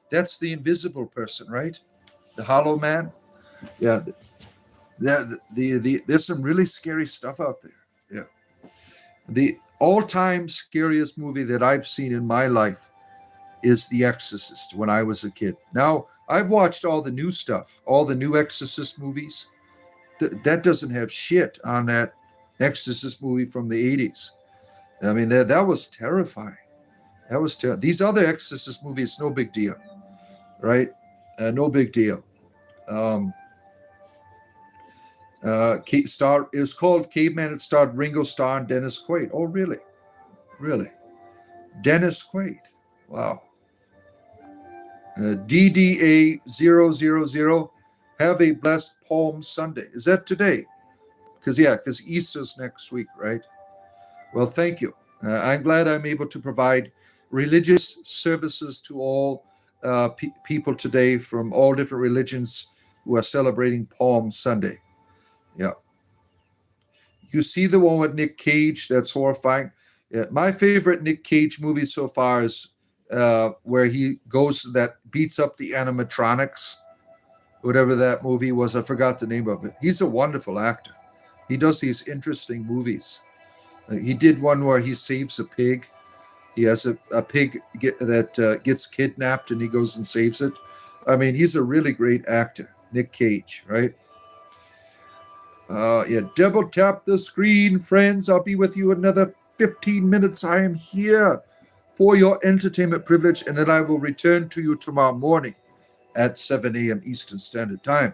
That's the invisible person, right? The Hollow Man. Yeah. There's some really scary stuff out there. Yeah. The all-time scariest movie that I've seen in my life is The Exorcist when I was a kid. Now, I've watched all the new stuff, all the new Exorcist movies. That doesn't have shit on that Exorcist movie from the 80s. I mean, that was terrifying. These other Exorcist movies, no big deal, right? No big deal. It was called Caveman. It starred Ringo Starr and Dennis Quaid. Oh, really? Really? Dennis Quaid. Wow. DDA000. Have a blessed Palm Sunday. Is that today? Because Easter's next week, right? Well, thank you. I'm glad I'm able to provide religious services to all people today from all different religions who are celebrating Palm Sunday. Yeah. You see the one with Nick Cage? That's horrifying. Yeah. My favorite Nick Cage movie so far is where he goes that beats up the animatronics. Whatever that movie was, I forgot the name of it. He's a wonderful actor. He does these interesting movies. He did one where he saves a pig. He has a pig that gets kidnapped and he goes and saves it. I mean, he's a really great actor, Nick Cage, right? Double tap the screen, friends. I'll be with you another 15 minutes. I am here for your entertainment privilege, and then I will return to you tomorrow morning at 7 a.m. Eastern Standard Time.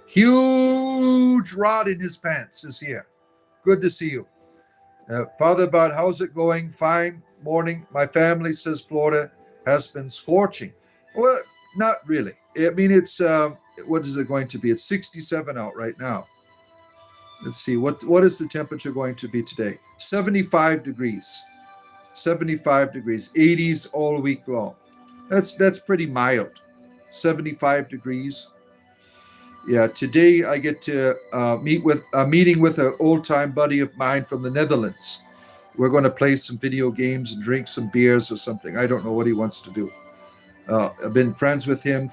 Huge Rod in his pants is here. Good to see you. Father Bud, how's it going? Fine. Morning. My family says Florida has been scorching. Well, not really. I mean, it's, what is it going to be? It's 67 out right now. Let's see. What is the temperature going to be today? 75 degrees. 75 degrees. 80s all week long. That's pretty mild. 75 degrees. Yeah, today I get to meeting with an old-time buddy of mine from the Netherlands. We're going to play some video games and drink some beers or something. I don't know what he wants to do. I've been friends with him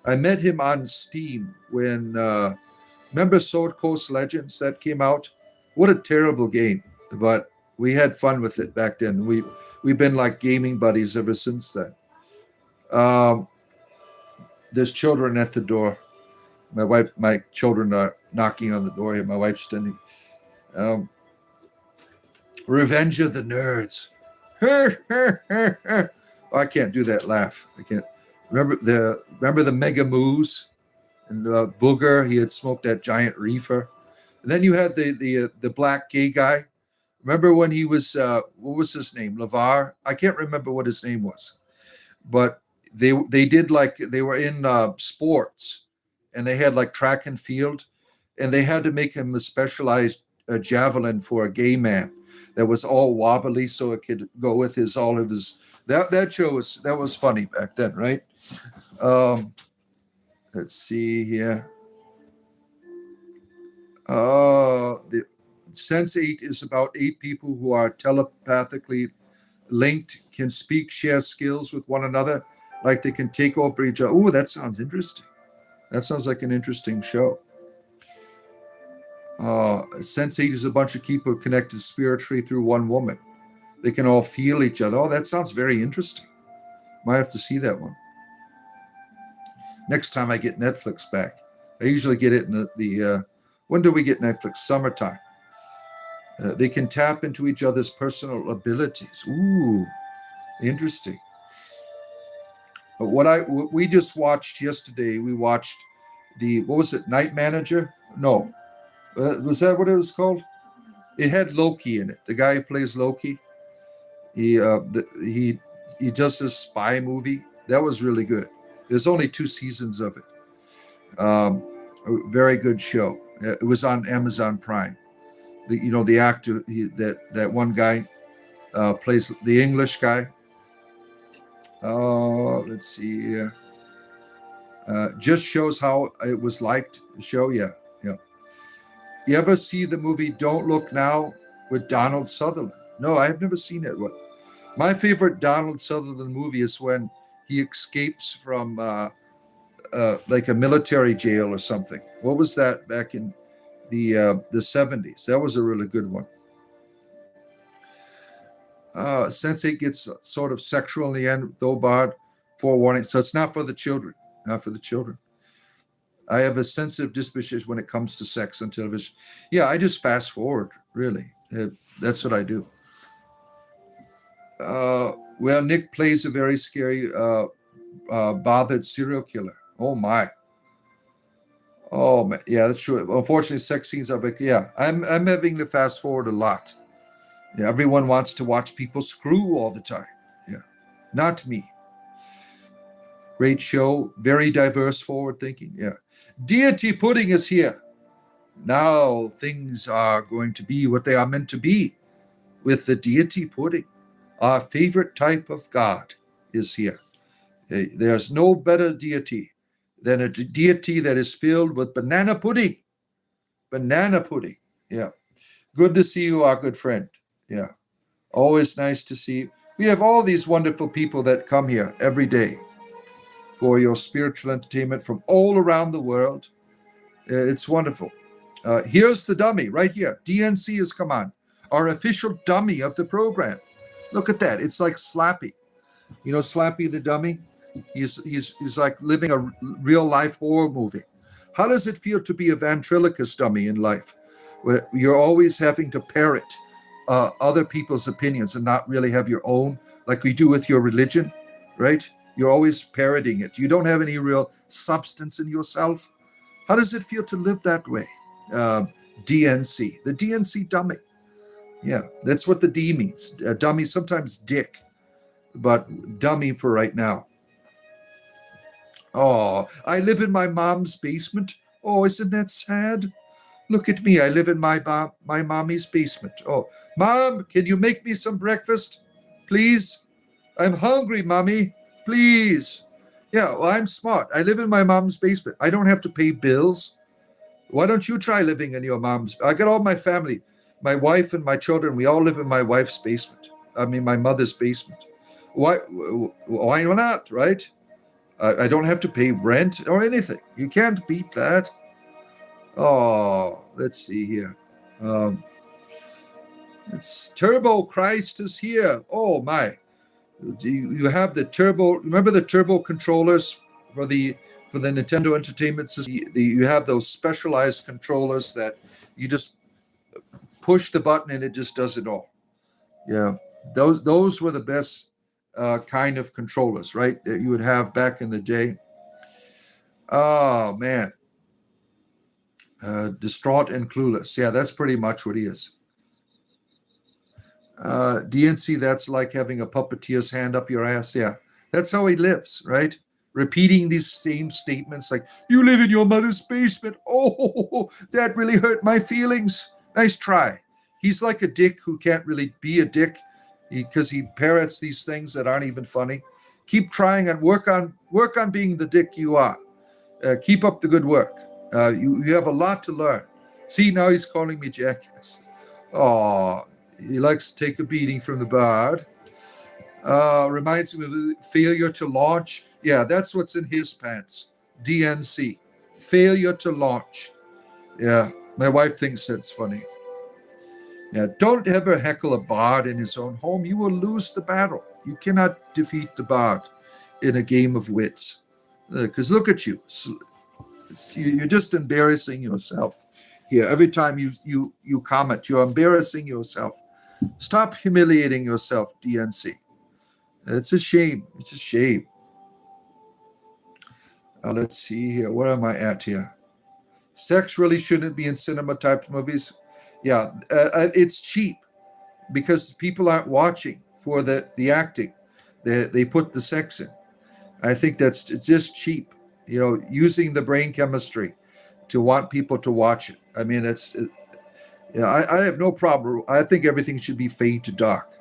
I met him on Steam when, remember Sword Coast Legends that came out? What a terrible game, but we had fun with it back then. We've been like gaming buddies ever since then. There's children at the door. My children are knocking on the door here. My wife's standing. Revenge of the Nerds. Oh, I can't do that laugh. I can't. Remember the Mega Moose and Booger? He had smoked that giant reefer. And then you had the black gay guy. Remember when he was what was his name? LeVar? I can't remember what his name was. But they did like they were in sports, and they had like track and field, and they had to make him a specialized javelin for a gay man that was all wobbly so it could go with all of his. That show was funny back then, right? Let's see here. The Sense8 is about 8 people who are telepathically linked, can speak, share skills with one another, like they can take over each other. Oh, that sounds interesting. That sounds like an interesting show. Sense8 is a bunch of people connected spiritually through one woman. They can all feel each other. Oh, that sounds very interesting. Might have to see that one. Next time I get Netflix back. I usually get it in the when do we get Netflix? Summertime. They can tap into each other's personal abilities. Ooh, interesting. But we just watched yesterday, we watched what was it, Night Manager? No. Was that what it was called? It had Loki in it. The guy who plays Loki. He does this spy movie. That was really good. There's only 2 seasons of it. A very good show. It was on Amazon Prime. The actor that one guy plays the English guy. Let's see here. Just shows how it was liked. Show, yeah, yeah. You ever see the movie Don't Look Now with Donald Sutherland? No, I have never seen it. What? My favorite Donald Sutherland movie is when he escapes from like a military jail or something. What was that back in the 70s? That was a really good one. Sensei gets sort of sexual in the end, though, Bard, forewarning. So it's not for the children. Not for the children. I have a sensitive disposition when it comes to sex on television. Yeah, I just fast forward, really. That's what I do. Well, Nick plays a very scary, bothered serial killer. Oh, my. Oh, man. Yeah, that's true. Unfortunately, sex scenes are big. Yeah, I'm having to fast forward a lot. Yeah, everyone wants to watch people screw all the time. Yeah, not me. Great show, very diverse, forward thinking. Yeah. Deity pudding is here. Now things are going to be what they are meant to be with the deity pudding. Our favorite type of God is here. There's no better deity than a deity that is filled with banana pudding. Banana pudding. Yeah. Good to see you, our good friend. Yeah. Always nice to see. We have all these wonderful people that come here every day for your spiritual entertainment from all around the world. It's wonderful. Here's the dummy right here. DNC has come on. Our official dummy of the program. Look at that. It's like Slappy. You know Slappy the dummy? He's like living a real life horror movie. How does it feel to be a ventriloquist dummy in life? Where you're always having to parrot other people's opinions and not really have your own, like we do with your religion, right? You're always parroting it. You don't have any real substance in yourself. How does it feel to live that way? DNC, the DNC dummy. Yeah, that's what the D means. Dummy, sometimes dick, but dummy for right now. Oh, I live in my mom's basement. Oh, isn't that sad? Look at me. I live in my mommy's basement. Oh, Mom, can you make me some breakfast? Please? I'm hungry, Mommy. Please. Yeah, well, I'm smart. I live in my mom's basement. I don't have to pay bills. Why don't you try living in your mom's? I got all my family, my wife and my children. We all live in my wife's basement. I mean, my mother's basement. Why not, right? I don't have to pay rent or anything. You can't beat that. Oh, let's see here. It's Turbo Christ is here. Oh my! You have the turbo? Remember the turbo controllers for the Nintendo Entertainment System? You have those specialized controllers that you just push the button and it just does it all. Yeah, those were the best kind of controllers, right? That you would have back in the day. Oh man. Distraught and clueless. Yeah, that's pretty much what he is. DNC, that's like having a puppeteer's hand up your ass. Yeah, that's how he lives, right? Repeating these same statements like, you live in your mother's basement. Oh, that really hurt my feelings. Nice try. He's like a dick who can't really be a dick because he parrots these things that aren't even funny. Keep trying and work on being the dick you are. Keep up the good work. You have a lot to learn. See, now he's calling me jackass. Oh, he likes to take a beating from the bard. Reminds me of the failure to launch. Yeah, that's what's in his pants. DNC. Failure to launch. Yeah, my wife thinks that's funny. Yeah, don't ever heckle a bard in his own home. You will lose the battle. You cannot defeat the bard in a game of wits. Because look at you. You're just embarrassing yourself here. Every time you comment, you're embarrassing yourself. Stop humiliating yourself, DNC. It's a shame. It's a shame. Let's see here. Where am I at here? Sex really shouldn't be in cinema type movies. Yeah, it's cheap because people aren't watching for the acting. They put the sex in. I think it's just cheap. You know, using the brain chemistry to want people to watch it. I mean, I have no problem. I think everything should be fade to dark.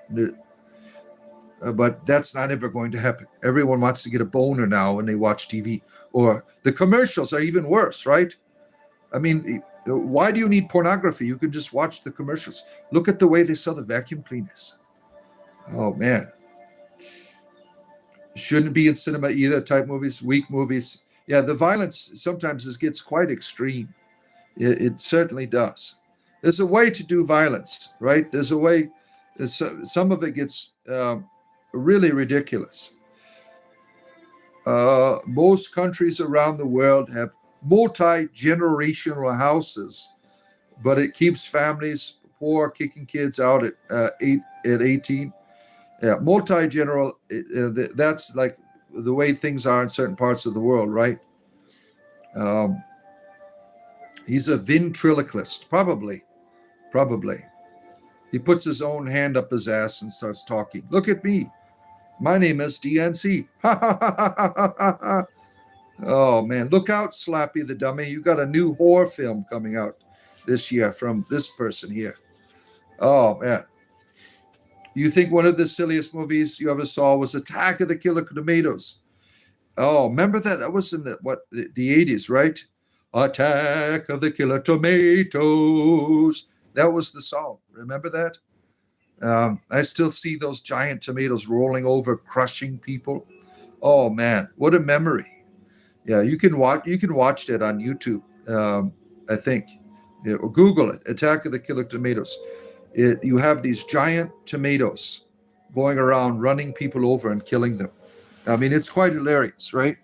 But that's not ever going to happen. Everyone wants to get a boner now when they watch TV. Or the commercials are even worse, right? I mean, why do you need pornography? You can just watch the commercials. Look at the way they sell the vacuum cleaners. Oh, man. Shouldn't be in cinema either, type movies, weak movies. Yeah, the violence sometimes gets quite extreme. It certainly does. There's a way to do violence, right? There's a way. Some of it gets really ridiculous. Most countries around the world have multi-generational houses, but it keeps families poor, kicking kids out at 18. Yeah, multi-general. That's like the way things are in certain parts of the world, right? He's a ventriloquist, probably. He puts his own hand up his ass and starts talking. Look at me. My name is DNC. Ha ha ha ha ha ha ha. Oh, man. Look out, Slappy the Dummy. You got a new horror film coming out this year from this person here. Oh, man. You think one of the silliest movies you ever saw was Attack of the Killer Tomatoes? Oh, remember that? That was in the 80s, right? Attack of the Killer Tomatoes. That was the song. Remember that? I still see those giant tomatoes rolling over, crushing people. Oh man, what a memory! Yeah, you can watch that on YouTube. I think, yeah, or Google it. Attack of the Killer Tomatoes. You have these giant tomatoes going around, running people over and killing them. I mean, it's quite hilarious, right?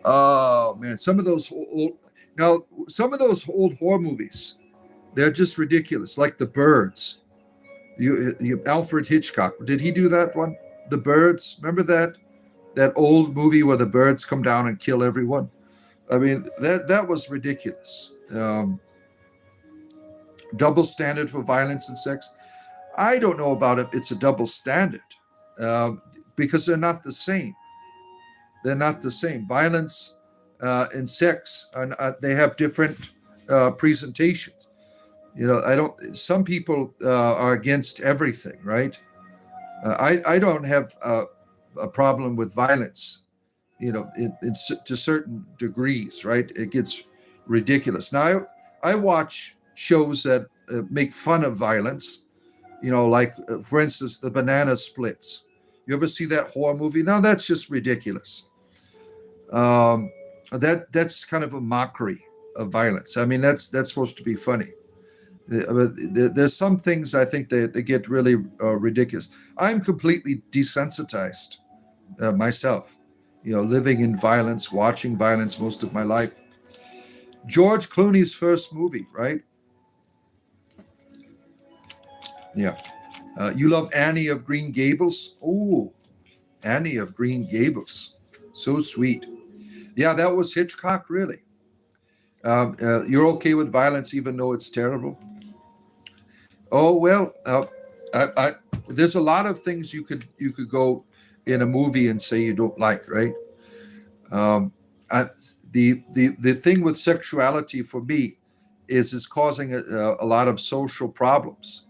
Oh man, some of those old horror movies, they're just ridiculous. Like The Birds. Alfred Hitchcock. Did he do that one? The Birds. Remember that old movie where the birds come down and kill everyone? I mean, that was ridiculous. Double standard for violence and sex. I don't know about it. It's a double standard because they're not the same. They're not the same. Violence and sex they have different presentations. You know, some people are against everything, right? I don't have a problem with violence, you know, to certain degrees, right? It gets ridiculous. Now, I watch shows that make fun of violence, you know, like, for instance, the Banana Splits. You ever see that horror movie? Now, that's just ridiculous. That's kind of a mockery of violence. I mean, that's supposed to be funny. There's some things I think they get really ridiculous. I'm completely desensitized myself, you know, living in violence, watching violence most of my life. George Clooney's first movie, right? Yeah. You love Annie of Green Gables? Oh, Annie of Green Gables. So sweet. Yeah, that was Hitchcock, really. You're okay with violence even though it's terrible? Oh well, there's a lot of things you could go in a movie and say you don't like, right? The thing with sexuality for me is it's causing a lot of social problems.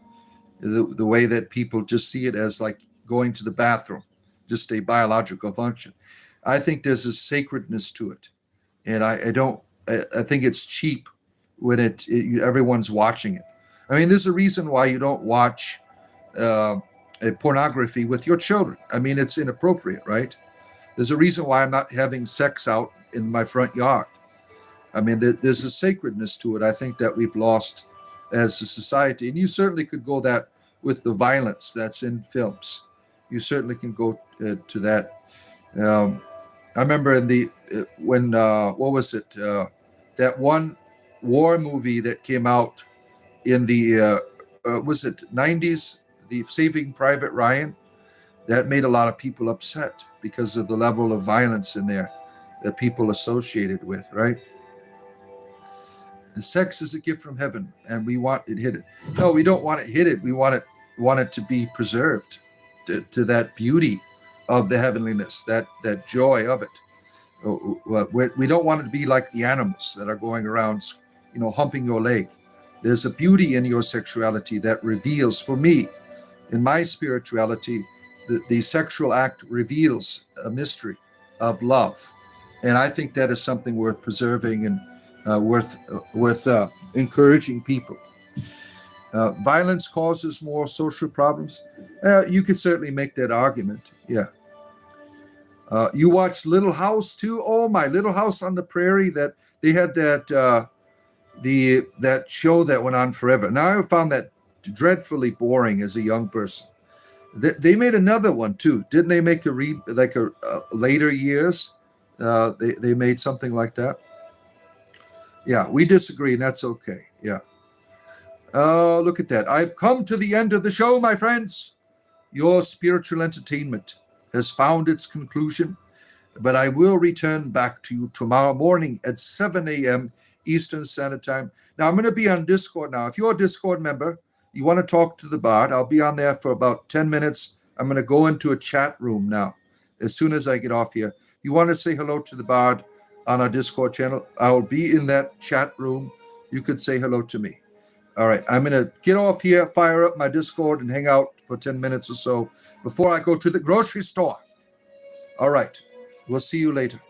The way that people just see it as like going to the bathroom, just a biological function. I think there's a sacredness to it, and I don't. I think it's cheap when everyone's watching it. I mean, there's a reason why you don't watch pornography with your children. I mean, it's inappropriate, right? There's a reason why I'm not having sex out in my front yard. I mean, there's a sacredness to it. I think that we've lost as a society, and you certainly could go that with the violence that's in films. You certainly can go to that. I remember when what was it? That one war movie that came out in the was it 90s? The Saving Private Ryan. That made a lot of people upset because of the level of violence in there that people associated with, right? The sex is a gift from heaven, and we want it hidden. No, we don't want it hidden. We want it to be preserved to that beauty of the heavenliness, that joy of it. We don't want it to be like the animals that are going around, you know, humping your leg. There's a beauty in your sexuality that reveals, for me, in my spirituality, the sexual act reveals a mystery of love. And I think that is something worth preserving and worth encouraging people. Violence causes more social problems. You could certainly make that argument. Yeah. You watched Little House too? Oh, my Little House on the Prairie. That they had that that show that went on forever. Now I found that dreadfully boring as a young person. They made another one too, didn't they? Make a later years. They made something like that. Yeah, we disagree, and that's okay. Yeah. Oh, look at that! I've come to the end of the show, my friends. Your spiritual entertainment has found its conclusion, but I will return back to you tomorrow morning at 7 a.m. Eastern Standard Time. Now, I'm going to be on Discord now. If you're a Discord member, you want to talk to the bard, I'll be on there for about 10 minutes. I'm going to go into a chat room now as soon as I get off here. If you want to say hello to the bard on our Discord channel, I'll be in that chat room. You can say hello to me. All right, I'm going to get off here, fire up my Discord, and hang out for 10 minutes or so before I go to the grocery store. All right, we'll see you later.